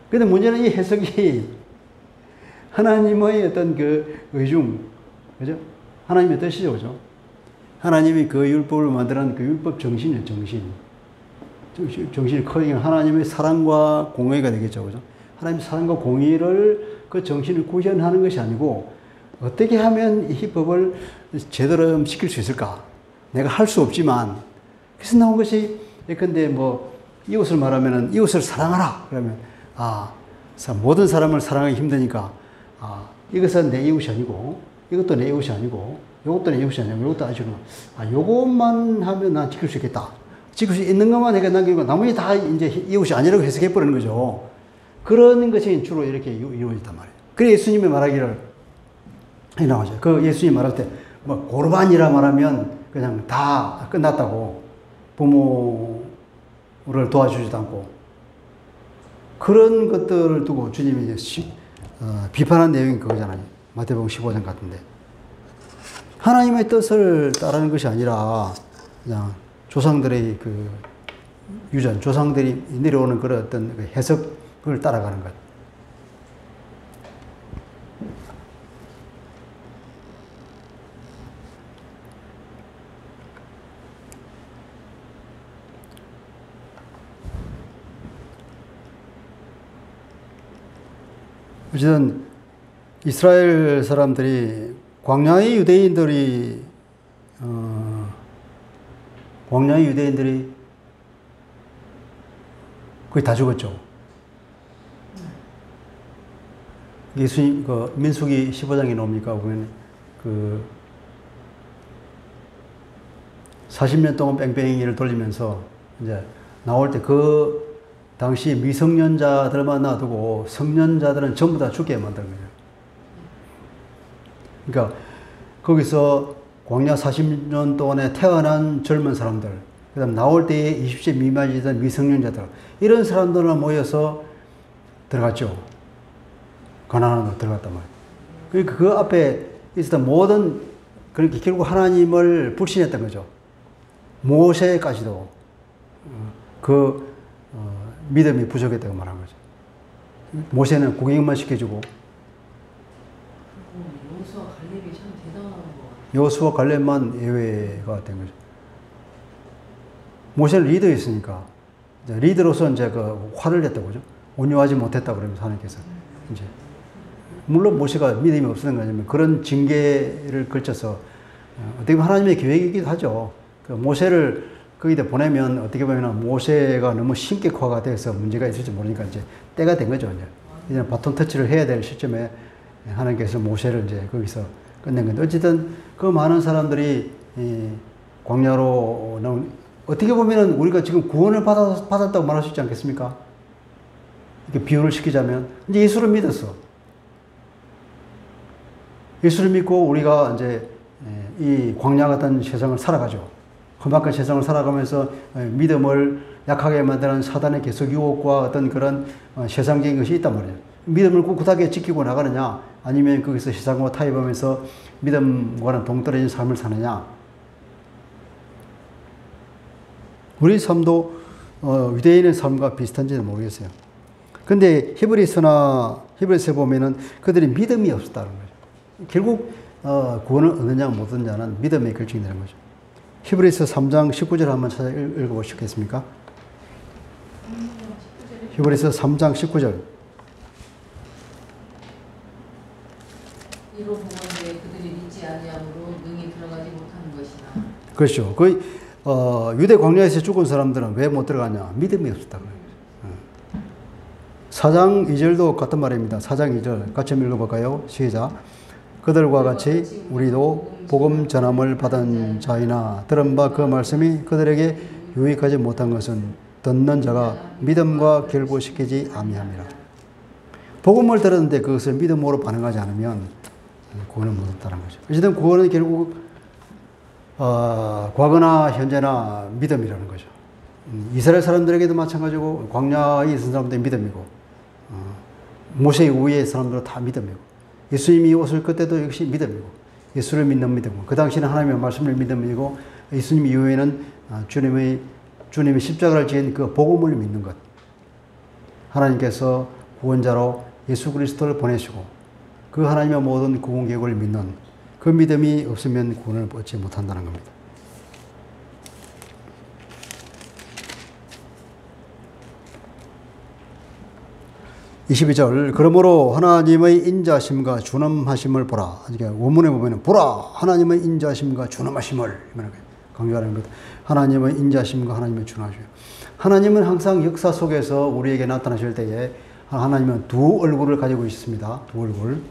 근데 문제는 이 해석이 하나님의 어떤 그 의중, 그죠? 하나님의 뜻이죠, 그죠? 하나님이 그 율법을 만드는 그 율법 정신이에요, 정신. 정신이 커지면 하나님의 사랑과 공의가 되겠죠, 그죠? 하나님의 사랑과 공의를 그 정신을 구현하는 것이 아니고 어떻게 하면 이 법을 제대로 지킬 수 있을까? 내가 할 수 없지만 그래서 나온 것이 예컨대 뭐 이웃을 말하면은 이웃을 사랑하라 그러면 모든 사람을 사랑하기 힘드니까 이것은 내 이웃이 아니고 이것도 내 이웃이 아니고 이것도 내 이웃이 아니고 이것도 아니고 요것만 하면 난 지킬 수 있겠다. 지킬 수 있는 것만 내가 남기고 나머지 다 이제 이웃이 아니라고 해석해 버리는 거죠. 그런 것이 주로 이렇게 이루어진단 말이에요. 그래 예수님이 말하기를 나오죠. 그 예수님 말할 때 뭐 고르반이라 말하면 그냥 다 끝났다고 부모를 도와주지도 않고 그런 것들을 두고 주님이 비판한 내용이 그거잖아요. 마태복음 15장 같은데 하나님의 뜻을 따르는 것이 아니라 그냥 조상들의 그 유전, 조상들이 내려오는 그런 어떤 해석을 따라가는 것. 어쨌든 이스라엘 사람들이 광야의 유대인들이 거의 다 죽었죠. 예수님 그 민수기 15장에 나옵니까 보면 그 40년 동안 뺑뺑이를 돌리면서 이제 나올 때 그 당시 미성년자들만 놔두고 성년자들은 전부 다 죽게 만든 거예요. 그러니까 거기서 광야 40년 동안에 태어난 젊은 사람들, 그 다음 나올 때에 20세 미만이던 미성년자들, 이런 사람들만 모여서 들어갔죠. 가나안으로 들어갔단 말이에요. 그러니까 그 앞에 있었던 모든, 그러니까 결국 하나님을 불신했던 거죠. 모세까지도 믿음이 부족했다고 말한 거죠. 모세는 구경만 시켜주고. 여호수아 갈렙이 참 대단한 거 같아요. 여호수아 갈렙만 예외가 된 거죠. 모세는 리더였으니까 리더로서 이제 그 화를 냈다고 그죠. 온유하지 못했다 그러면서 하나님께서 이제 물론 모세가 믿음이 없었던 거지만 그런 징계를 걸쳐서 어떻게 보면 하나님의 계획이기도 하죠. 그 모세를 거기다 보내면 어떻게 보면 모세가 너무 신격화가 돼서 문제가 있을지 모르니까 이제 때가 된 거죠. 이제 바톤 터치를 해야 될 시점에 하나님께서 모세를 이제 거기서 끝낸 건데 어쨌든 그 많은 사람들이 광야로 나온 어떻게 보면은 우리가 지금 구원을 받았다고 말할 수 있지 않겠습니까? 이렇게 비유를 시키자면 이제 예수를 믿었어. 예수를 믿고 우리가 이제 이 광야 같은 세상을 살아가죠. 험악한 세상을 살아가면서 믿음을 약하게 만드는 사단의 계속 유혹과 어떤 그런 세상적인 것이 있단 말이에요. 믿음을 꿋꿋하게 지키고 나가느냐, 아니면 거기서 세상과 타협하면서 믿음과는 동떨어진 삶을 사느냐. 우리 삶도 유대인의 삶과 비슷한지는 모르겠어요. 근데 히브리서에 보면은 그들이 믿음이 없었다는 거죠. 결국 구원을 얻느냐 못 얻느냐는 믿음에 결정이 되는 거죠. 히브리서 3장 19절 한번 찾아 읽어보시겠습니까? 히브리서 3장 19절. 이로 보건대 그들이 믿지 아니함으로 능히 들어가지 못하는 것이나. 그렇죠. 그 유대 광야에서 죽은 사람들은 왜 못 들어가냐? 믿음이 없었다. 4장 2절도 같은 말입니다. 4장 2절 같이 한번 읽어볼까요? 시작. 그들과 같이 우리도 복음 전함을 받은 자이나 들은 바 그 말씀이 그들에게 유익하지 못한 것은 듣는 자가 믿음과 결부시키지 아니함이라. 복음을 들었는데 그것을 믿음으로 반응하지 않으면 구원을 못 얻었다는 거죠. 어쨌든 구원은 결국 과거나 현재나 믿음이라는 거죠. 이스라엘 사람들에게도 마찬가지고 광야에 있은 사람들의 믿음이고 모세 이후의 사람들은 다 믿음이고 예수님이 오실 그때도 역시 믿음이고 예수를 믿는 믿음이고 그 당시에는 하나님의 말씀을 믿음이고 예수님 이후에는 주님의 십자가를 지은 그 복음을 믿는 것. 하나님께서 구원자로 예수 그리스도를 보내시고 그 하나님의 모든 구원 계획을 믿는 그 믿음이 없으면 구원을 얻지 못한다는 겁니다. 22절 그러므로 하나님의 인자심과 준엄하심을 보라. 원문에 보면 보라 하나님의 인자심과 준엄하심을 강조하는 겁니다. 하나님의 인자심과 하나님의 준엄하심. 하나님은 항상 역사 속에서 우리에게 나타나실 때에 하나님은 두 얼굴을 가지고 있습니다. 두 얼굴.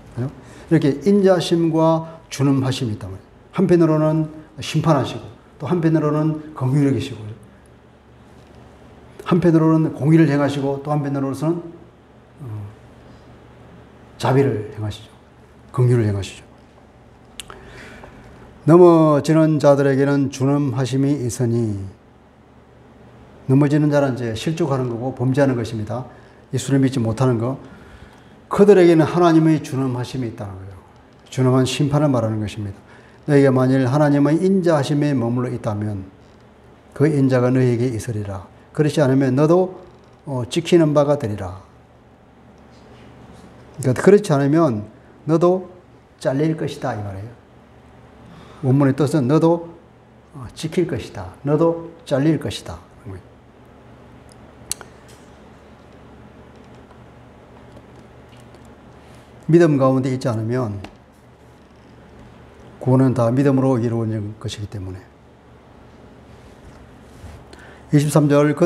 이렇게 인자심과 준엄하심이 있단 말이에요. 한편으로는 심판하시고 또 한편으로는 긍휼히 계시고 한편으로는 공의를 행하시고 또 한편으로는 자비를 행하시죠. 긍휼을 행하시죠. 넘어지는 자들에게는 준엄하심이 있으니 넘어지는 자는 이제 실족하는 거고 범죄하는 것입니다. 예수를 믿지 못하는 것. 그들에게는 하나님의 준엄하심이 있다는 거예요. 준엄한 심판을 말하는 것입니다. 너희가 만일 하나님의 인자하심에 머물러 있다면 그 인자가 너희에게 있으리라. 그렇지 않으면 너도 지키는 바가 되리라. 그러니까 그렇지 않으면 너도 잘릴 것이다 이 말이에요. 원문의 뜻은 너도 지킬 것이다. 너도 잘릴 것이다. 믿음 가운데 있지 않으면 구원은 다 믿음으로 이루어진 것이기 때문에. 23절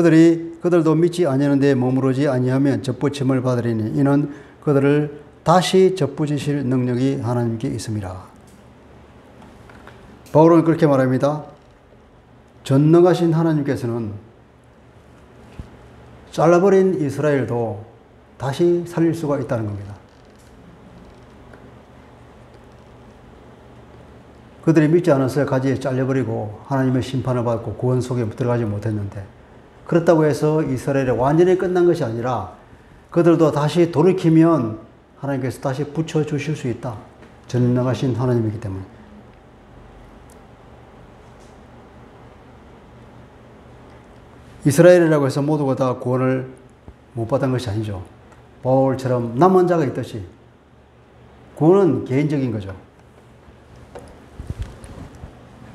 그들도 믿지 아니하는데 머무르지 아니하면 접붙임을 받으리니 이는 그들을 다시 접붙이실 능력이 하나님께 있습니다. 바울은 그렇게 말합니다. 전능하신 하나님께서는 잘라버린 이스라엘도 다시 살릴 수가 있다는 겁니다. 그들이 믿지 않아서 가지에 잘려버리고 하나님의 심판을 받고 구원 속에 들어가지 못했는데 그렇다고 해서 이스라엘이 완전히 끝난 것이 아니라 그들도 다시 돌이키면 하나님께서 다시 붙여주실 수 있다. 전능하신 하나님이기 때문에. 이스라엘이라고 해서 모두가 다 구원을 못 받은 것이 아니죠. 바울처럼 남은 자가 있듯이 구원은 개인적인 거죠.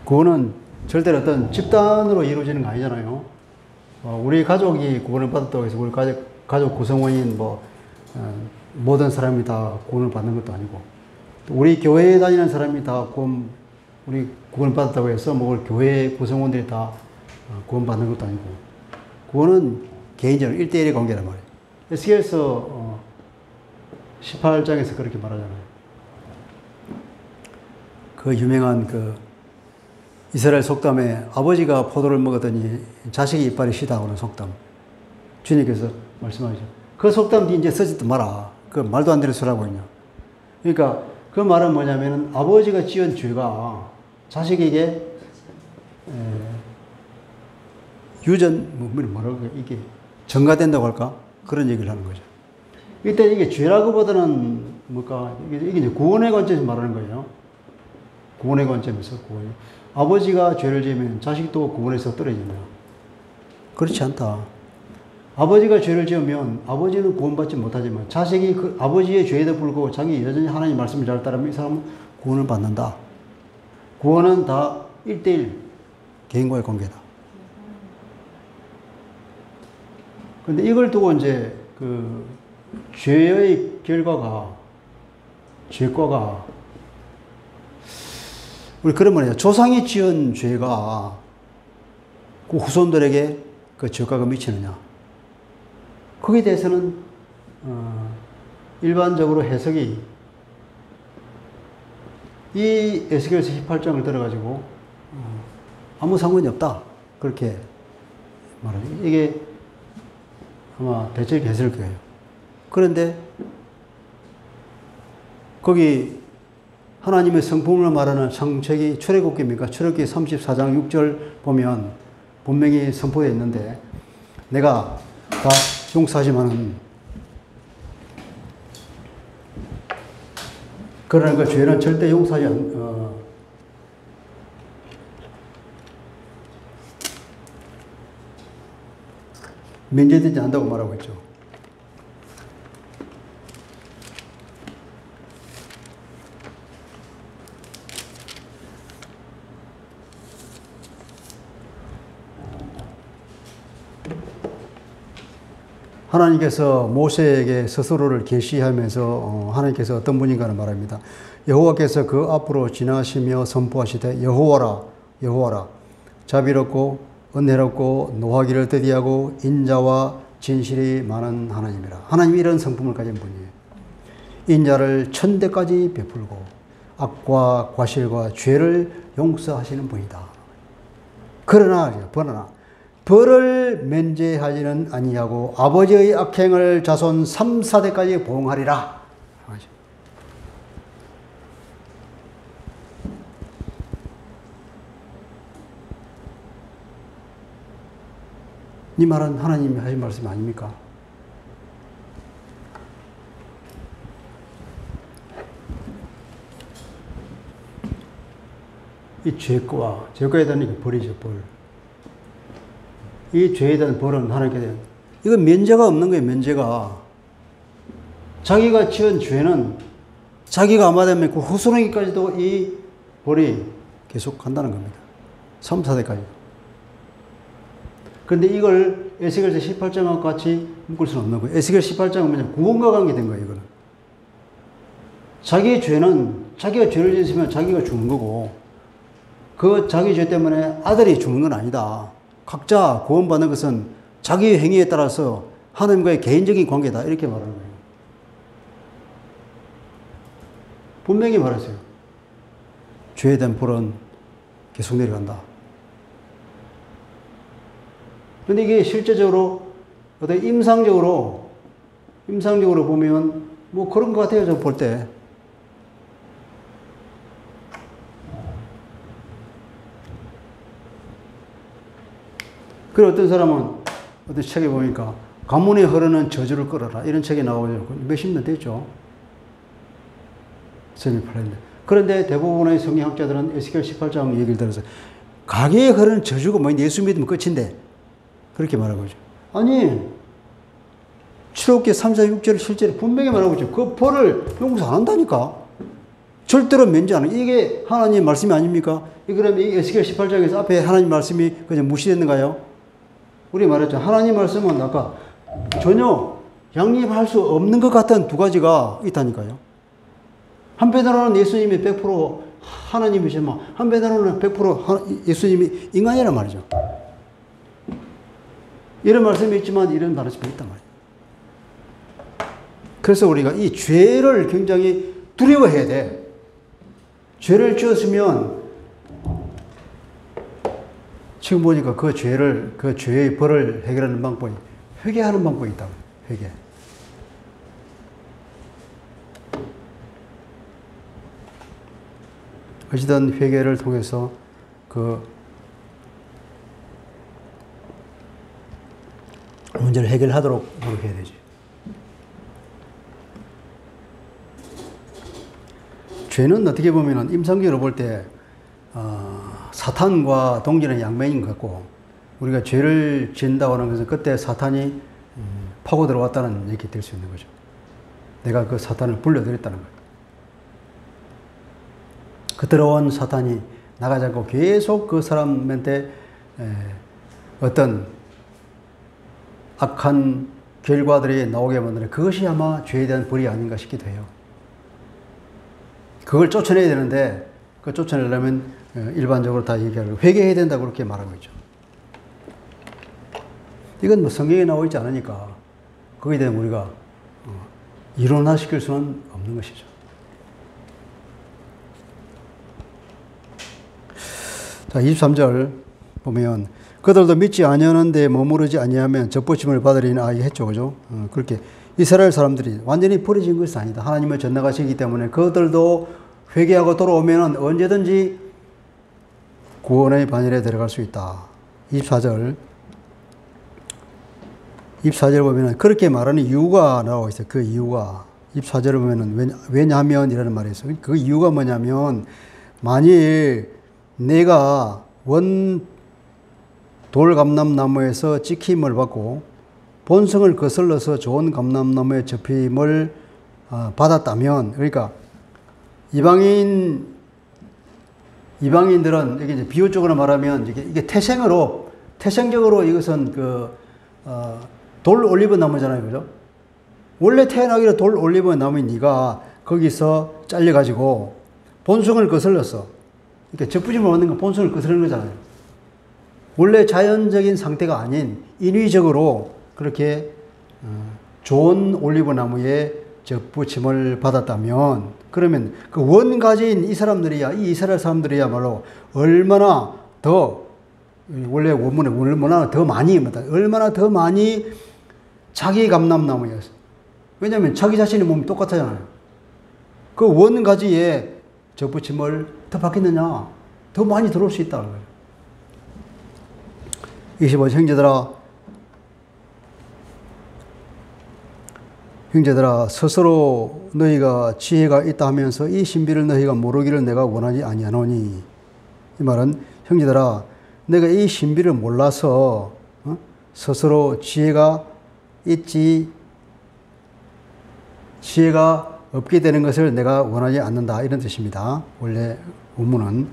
구원은 절대로 어떤 집단으로 이루어지는 거 아니잖아요. 우리 가족이 구원을 받았다고 해서 우리 가족 구성원인 모든 사람이 다 구원을 받는 것도 아니고 우리 교회에 다니는 사람이 다 우리 구원을 받았다고 해서 우리 교회 구성원들이 다 구원 받는 것도 아니고 구원은 개인적으로 1대1의 관계란 말이에요. 에스겔서 18장에서 그렇게 말하잖아요. 그 유명한 이스라엘 속담에 아버지가 포도를 먹었더니 자식이 이빨이 시다고 하는 속담. 주님께서 말씀하시죠. 그 속담 이제 쓰지도 마라. 그 말도 안 되는 소리라고 했냐. 그러니까 그 말은 뭐냐면은 아버지가 지은 죄가 자식에게 이게 전가된다고 할까? 그런 얘기를 하는 거죠. 이때 이게 죄라고보다는 이게 이제 구원의 관점에서 말하는 거예요. 구원의 관점에서 구원. 아버지가 죄를 지으면 자식도 구원에서 떨어지냐. 그렇지 않다. 아버지가 죄를 지으면 아버지는 구원받지 못하지만 자식이 아버지의 죄에도 불구하고 자기 여전히 하나님 말씀을 잘 따르면 이 사람은 구원을 받는다. 구원은 다 1대1 개인과의 관계다. 그런데 이걸 두고 이제 죄의 죄과가 우리 그런 말이에요. 조상이 지은 죄가 그 후손들에게 그 죄과가 미치느냐. 거기에 대해서는 일반적으로 해석이 이 에스겔서 18장을 들어가지고 아무 상관이 없다. 그렇게 말해요. 이게 아마 대체적인 해석일 거예요. 그런데 거기 하나님의 성품을 말하는 창세기 출애굽기입니까? 출애굽기 34장 6절 보면 분명히 선포되어 있는데 내가 다 용서하지만은 그러나 그 죄는 절대 용서하지 면제되지 않는다고 말하고 있죠. 하나님께서 모세에게 스스로를 계시하면서 하나님께서 어떤 분인가를 말합니다. 여호와께서 그 앞으로 지나시며 선포하시되 여호와라 여호와라 자비롭고 은혜롭고 노하기를 더디하고 인자와 진실이 많은 하나님이라. 하나님이 이런 성품을 가진 분이에요. 인자를 천대까지 베풀고 악과 과실과 죄를 용서하시는 분이다. 그러나 벌을 면제하지는 아니하고 아버지의 악행을 자손 3, 4대까지 보응하리라. 이 말은 하나님이 하신 말씀 아닙니까? 이 죄과에 대한 벌이죠, 벌. 이 죄에 대한 벌은 하나님께 이건 면제가 없는 거예요, 면제가. 자기가 지은 죄는 자기가 아마 되면 그 후손에게까지도 이 벌이 계속 간다는 겁니다. 3, 4대까지. 그런데 이걸 에스겔서 18장과 같이 묶을 수는 없는 거예요. 에스겔 18장은 뭐냐? 구원과 관계된 거예요, 이거는. 자기의 죄는 자기가 죄를 지으면 자기가 죽는 거고, 그 자기 죄 때문에 아들이 죽는 건 아니다. 각자 구원받는 것은 자기의 행위에 따라서 하나님과의 개인적인 관계다. 이렇게 말하는 거예요. 분명히 말했어요. 죄에 대한 벌은 계속 내려간다. 근데 이게 실제적으로, 어떤 임상적으로 보면 뭐 그런 것 같아요. 저 볼 때. 그리고 어떤 사람은 어떤 책에 보니까 가문에 흐르는 저주를 끌어라. 이런 책이 나오죠. 몇십 년 됐죠. 그런데 대부분의 성경학자들은 에스겔 18장 얘기를 들어서 가게에 흐르는 저주가 뭐 예수 믿으면 끝인데 그렇게 말하고 있죠. 아니, 출애굽기 3, 4, 6절을 실제로 분명히 말하고 있죠. 그 벌을 용서 안 한다니까. 절대로 면제 안 해. 이게 하나님 말씀이 아닙니까? 그러면 이 에스겔 18장에서 앞에 하나님 말씀이 그냥 무시됐는가요? 우리 말했죠. 하나님 말씀은 아까 전혀 양립할 수 없는 것 같은 두 가지가 있다니까요. 한편으로는 예수님이 100% 하나님이지만 한편으로는 100% 예수님이 인간이란 말이죠. 이런 말씀이 있지만 이런 말씀이 있단 말이에요. 그래서 우리가 이 죄를 굉장히 두려워해야 돼. 죄를 지었으면 지금 보니까 그 죄의 벌을 해결하는 방법이 회개하는 방법이 있다고. 회개. 어찌든 회개를 통해서 그 문제를 해결하도록 노력해야 되지. 죄는 어떻게 보면 임상적으로 볼 때 사탄과 동질의 양면인 것 같고, 우리가 죄를 지은다고 하는 것은 그때 사탄이 파고 들어왔다는 얘기 될 수 있는 거죠. 내가 그 사탄을 불러들였다는 거예요. 그 들어온 사탄이 나가지 않고 계속 그 사람한테 어떤 악한 결과들이 나오게 만드는, 그것이 아마 죄에 대한 벌이 아닌가 싶기도 해요. 그걸 쫓아내야 되는데, 그 쫓아내려면 일반적으로 다 얘기하고 회개해야 된다고 그렇게 말하고 있죠. 이건 뭐 성경에 나와 있지 않으니까 거기에 대해 우리가 이론화시킬 수는 없는 것이죠. 자, 23절 보면 그들도 믿지 아니하는데 머무르지 아니하면 접붙임을 받으리니 했죠, 그죠? 그렇게 이스라엘 사람들이 완전히 버려진 것은 아니다. 하나님을 전나가시기 때문에 그들도 회개하고 돌아오면 언제든지 구원의 반열에 들어갈 수 있다. 24절 보면 그렇게 말하는 이유가 나오고 있어요. 그 이유가 24절을 보면 왜냐하면 이라는 말이 있어요. 그 이유가 뭐냐면 만일 내가 원 돌감람나무에서 찍힘을 받고 본성을 거슬러서 좋은 감람나무에 접힘을 받았다면, 그러니까 이방인들은 이게 이제 비유적으로 말하면 이게 태생적으로 이것은 돌 올리브 나무잖아요, 그죠? 원래 태어나기로 돌 올리브 나무인 네가 거기서 잘려가지고 본성을 거슬렀어. 그러니까 적부심을 얻는 건 본성을 거스르는 거잖아요. 원래 자연적인 상태가 아닌 인위적으로 그렇게 좋은 올리브 나무에 접붙임을 받았다면, 그러면 그 원가지인 이 이스라엘 사람들이야말로 얼마나 더, 원래 원문에 얼마나 더 많이 자기 감람나무였어. 왜냐하면 자기 자신의 몸이 똑같잖아요. 그 원가지에 접붙임을 더 받겠느냐? 더 많이 들어올 수 있다는 거예요. 25. 형제들아 스스로 너희가 지혜가 있다 하면서 이 신비를 너희가 모르기를 내가 원하지 아니하노니. 이 말은 형제들아 내가 이 신비를 몰라서 스스로 지혜가 없게 되는 것을 내가 원하지 않는다, 이런 뜻입니다. 원래 원문은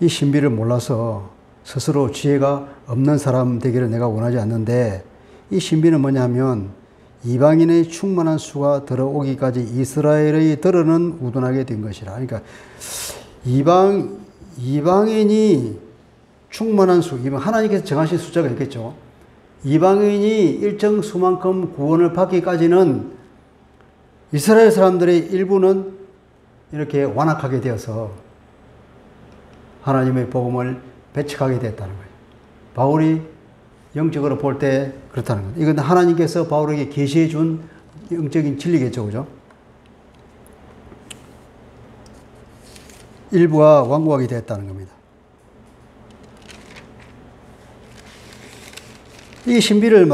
이 신비를 몰라서 스스로 지혜가 없는 사람 되기를 내가 원하지 않는데, 이 신비는 뭐냐면 이방인의 충만한 수가 들어오기까지 이스라엘의 들어는 우둔하게 된 것이라. 그러니까 이방인이 충만한 수, 하나님께서 정하신 숫자가 있겠죠. 이방인이 일정 수만큼 구원을 받기까지는 이스라엘 사람들의 일부는 이렇게 완악하게 되어서 하나님의 복음을 배척하게 됐다는 거예요. 바울이 영적으로 볼 때 그렇다는 거예요. 이건 하나님께서 바울에게 계시해 준 영적인 진리겠죠, 그죠? 일부가 완고하게 됐다는 겁니다. 이 신비를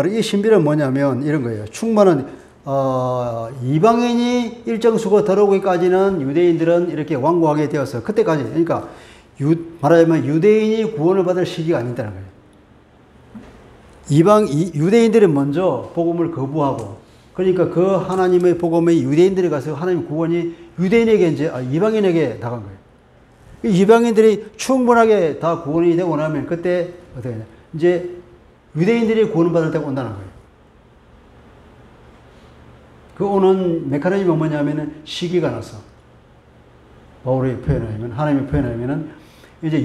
뭐냐면 이런 거예요. 충만한 이방인이 일정 수가 들어오기까지는 유대인들은 이렇게 완고하게 되어서 그때까지, 그러니까 말하자면 유대인이 구원을 받을 시기가 아니다는 거예요. 유대인들은 먼저 복음을 거부하고, 그러니까 그 하나님의 복음이 유대인들이 가서 하나님 구원이 이방인에게 나간 거예요. 이방인들이 충분하게 다 구원이 되고 나면 그때 어떻게 하냐, 이제 유대인들이 구원을 받을 때가 온다는 거예요. 그 오는 메커니즘은 뭐냐면은 시기가 나서, 바울이 표현하면, 하나님이 표현하면은 이제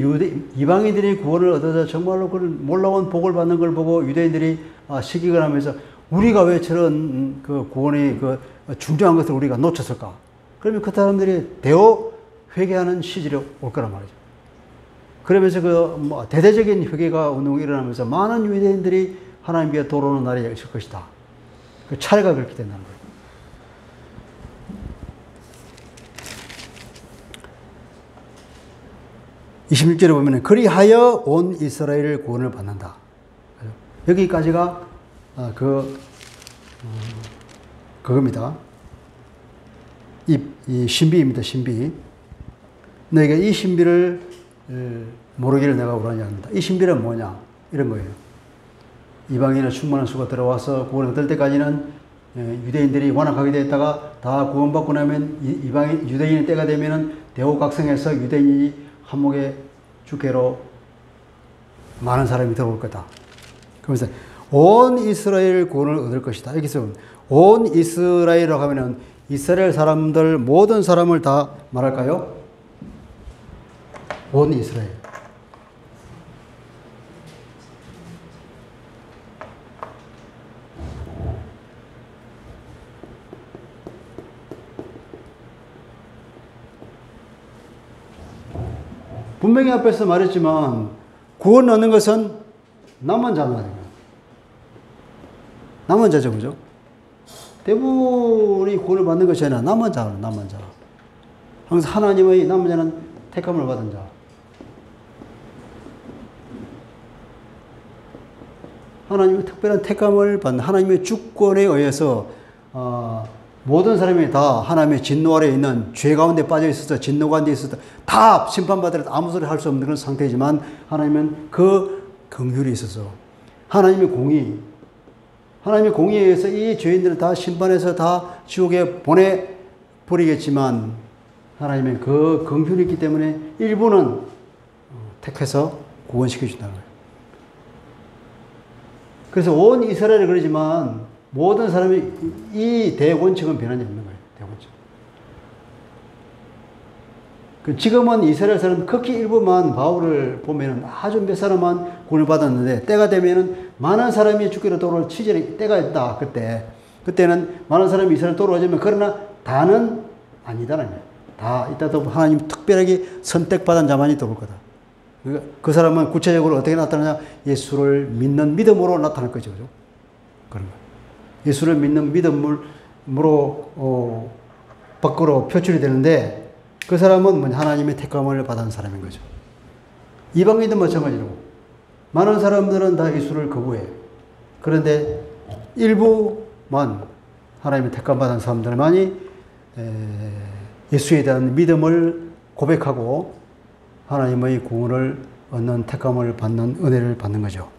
이방인들이 구원을 얻어서 정말로 그 놀라운 복을 받는 걸 보고 유대인들이 시기가 나면서 우리가 왜 저런 그 구원의 그 중요한 것을 우리가 놓쳤을까? 그러면 그 사람들이 회개하는 시절이 올 거란 말이죠. 그러면서 대대적인 회개가 운동이 일어나면서 많은 유대인들이 하나님께 돌아오는 날이 있을 것이다. 그 차례가 그렇게 된다는 거예요. (26절에) 보면 그리하여 온 이스라엘을 구원을 받는다. 여기까지가 그겁니다. 이 신비입니다. 신비. 너희가 이 신비를 모르기를 내가 원하지 않는다. 이 신비는 뭐냐? 이런 거예요. 이방인의 충만한 수가 들어와서 구원을 얻을 때까지는 유대인들이 완악하게 되었다가 다 구원받고 나면 유대인의 때가 되면은 대오각성해서 유대인이 한목의 주께로 많은 사람이 들어올 거다. 그러면서 온 이스라엘 구원을 얻을 것이다. 여기서 온 이스라엘이라고 하면은 이스라엘 사람들 모든 사람을 다 말할까요? 온 이스라엘. 분명히 앞에서 말했지만 구원 얻는 것은 남은 자만, 남은 자죠, 그죠? 대부분이 구원을 받는 것이 아니라 남은 자. 항상 하나님의 남은 자는 택함을 받은 자. 하나님의 특별한 택함을 받는 하나님의 주권에 의해서 모든 사람이 다 하나님의 진노 아래에 있는 죄 가운데 빠져 있어서 진노 가운데 있어서 다 심판받으려도 아무 소리 할 수 없는 그런 상태이지만 하나님은 그 긍휼이 있어서 하나님의 공의에 의해서 이 죄인들을 다 심판해서 다 지옥에 보내버리겠지만 하나님의 그 긍휼이 있기 때문에 일부는 택해서 구원시켜 준다는 거예요. 그래서 온 이스라엘이 그러지만 모든 사람이 이 대원칙은 변하지 않는 거예요. 대원칙. 지금은 이스라엘 사람 극히 일부만 바울을 보면은 아주 몇 사람만 구원을 받았는데 때가 되면은 많은 사람이 죽기로 도를 치절이 때가 있다. 그때는 많은 사람이 이스라엘 돌아오지만 그러나 다는 아니다라는 거예요. 다 이따도 하나님 특별하게 선택받은 자만이 들어올 거다. 그 사람은 구체적으로 어떻게 나타나냐? 예수를 믿는 믿음으로 나타날 거죠. 그죠? 그런 거예요. 예수를 믿는 믿음으로 밖으로 표출이 되는데 그 사람은 하나님의 택함을 받은 사람인 거죠. 이방인도 마찬가지로 많은 사람들은 다 예수를 거부해요. 그런데 일부만 하나님의 택함 받은 사람들만이 예수에 대한 믿음을 고백하고 하나님의 구원을 얻는 택함을 받는 은혜를 받는 거죠.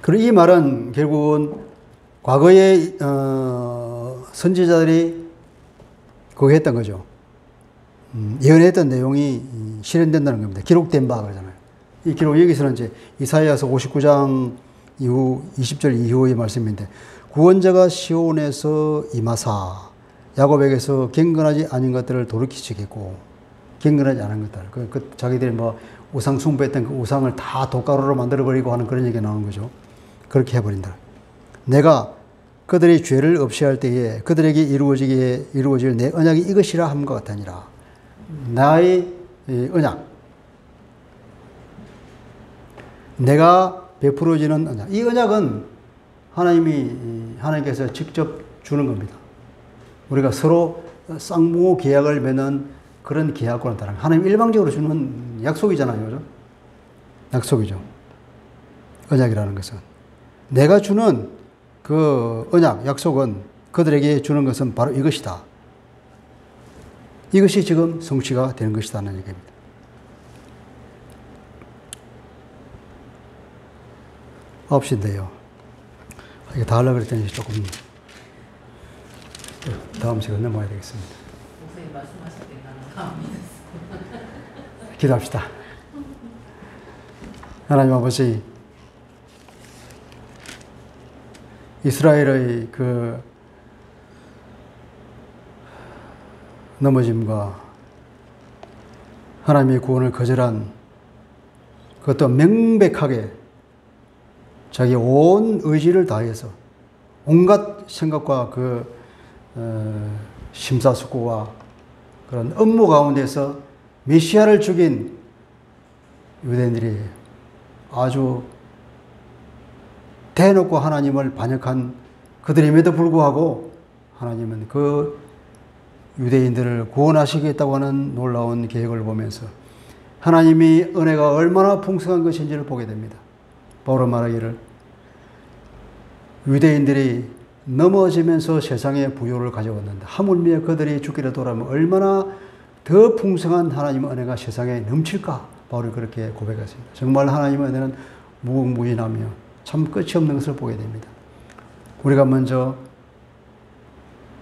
그리고 이 말은 결국은 과거의 선지자들이 그거 했던 거죠. 예언했던 내용이 실현된다는 겁니다. 기록된 바 그러잖아요. 이 기록 여기서는 이제 이사야서 59장 이후 20절 이후의 말씀인데 구원자가 시온에서 임하사 야곱에게서 경건하지 않은 것들을 돌이키시겠고 경건하지 않은 것들 자기들이 뭐 우상 숭배했던 그 우상을 다 돛가루로 만들어버리고 하는 그런 얘기가 나오는 거죠. 그렇게 해버린다. 내가 그들의 죄를 없이 할 때에 그들에게 이루어질 내 언약이 이것이라 함과 같으니라. 나의 언약. 내가 베풀어지는 언약. 이 언약은 하나님께서 직접 주는 겁니다. 우리가 서로 쌍붕어 계약을 맺는 그런 계약과는 다른 하나님 일방적으로 주는 약속이잖아요. 그죠? 약속이죠. 언약이라는 것은. 내가 주는 그 언약, 약속은 그들에게 주는 것은 바로 이것이다. 이것이 지금 성취가 되는 것이다는 얘기입니다. 없인데요. 이게 다 하려고 그랬더니 조금 다음 시간 넘어야 되겠습니다. 목사님 말씀하실 때 나는 다음 믿었어. 기도합시다. 하나님 아버지, 이스라엘의 그 넘어짐과 하나님의 구원을 거절한 그것도 명백하게 자기 온 의지를 다해서 온갖 생각과 심사숙고와 그런 업무 가운데서 메시아를 죽인 유대인들이 아주 대놓고 하나님을 반역한 그들임에도 불구하고 하나님은 그 유대인들을 구원하시겠다고 하는 놀라운 계획을 보면서 하나님이 은혜가 얼마나 풍성한 것인지를 보게 됩니다. 바울은 말하기를 유대인들이 넘어지면서 세상에 부요를 가져왔는데 하물며 그들이 죽기를 돌아오면 얼마나 더 풍성한 하나님의 은혜가 세상에 넘칠까? 바울이 그렇게 고백했습니다. 정말 하나님의 은혜는 무궁무진하며 참 끝이 없는 것을 보게 됩니다. 우리가 먼저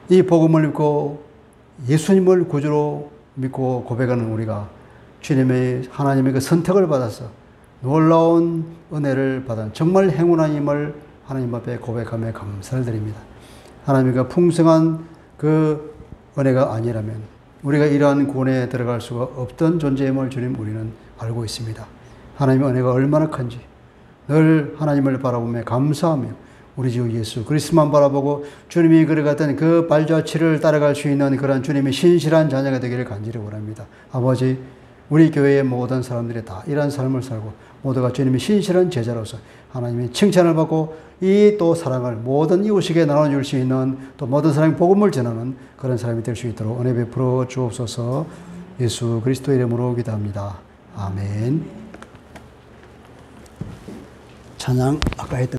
이 복음을 믿고 예수님을 구주로 믿고 고백하는 우리가 주님의 하나님의 그 선택을 받아서 놀라운 은혜를 받은 정말 행운한 힘을 하나님 앞에 고백하며 감사를 드립니다. 하나님의 그 풍성한 그 은혜가 아니라면 우리가 이러한 구원에 들어갈 수가 없던 존재임을 주님 우리는 알고 있습니다. 하나님의 은혜가 얼마나 큰지 늘 하나님을 바라보며 감사하며 우리 주 예수 그리스도만 바라보고 주님이 그려갔던 그 발자취를 따라갈 수 있는 그런 주님의 신실한 자녀가 되기를 간절히 원합니다. 아버지, 우리 교회의 모든 사람들이 다 이러한 삶을 살고 모두가 주님의 신실한 제자로서 하나님의 칭찬을 받고 이 또 사랑을 모든 이웃에게 나눠줄 수 있는 또 모든 사람의 복음을 전하는 그런 사람이 될 수 있도록 은혜 베풀어 주옵소서. 예수 그리스도 이름으로 기도합니다. 아멘. 찬양 아까 했던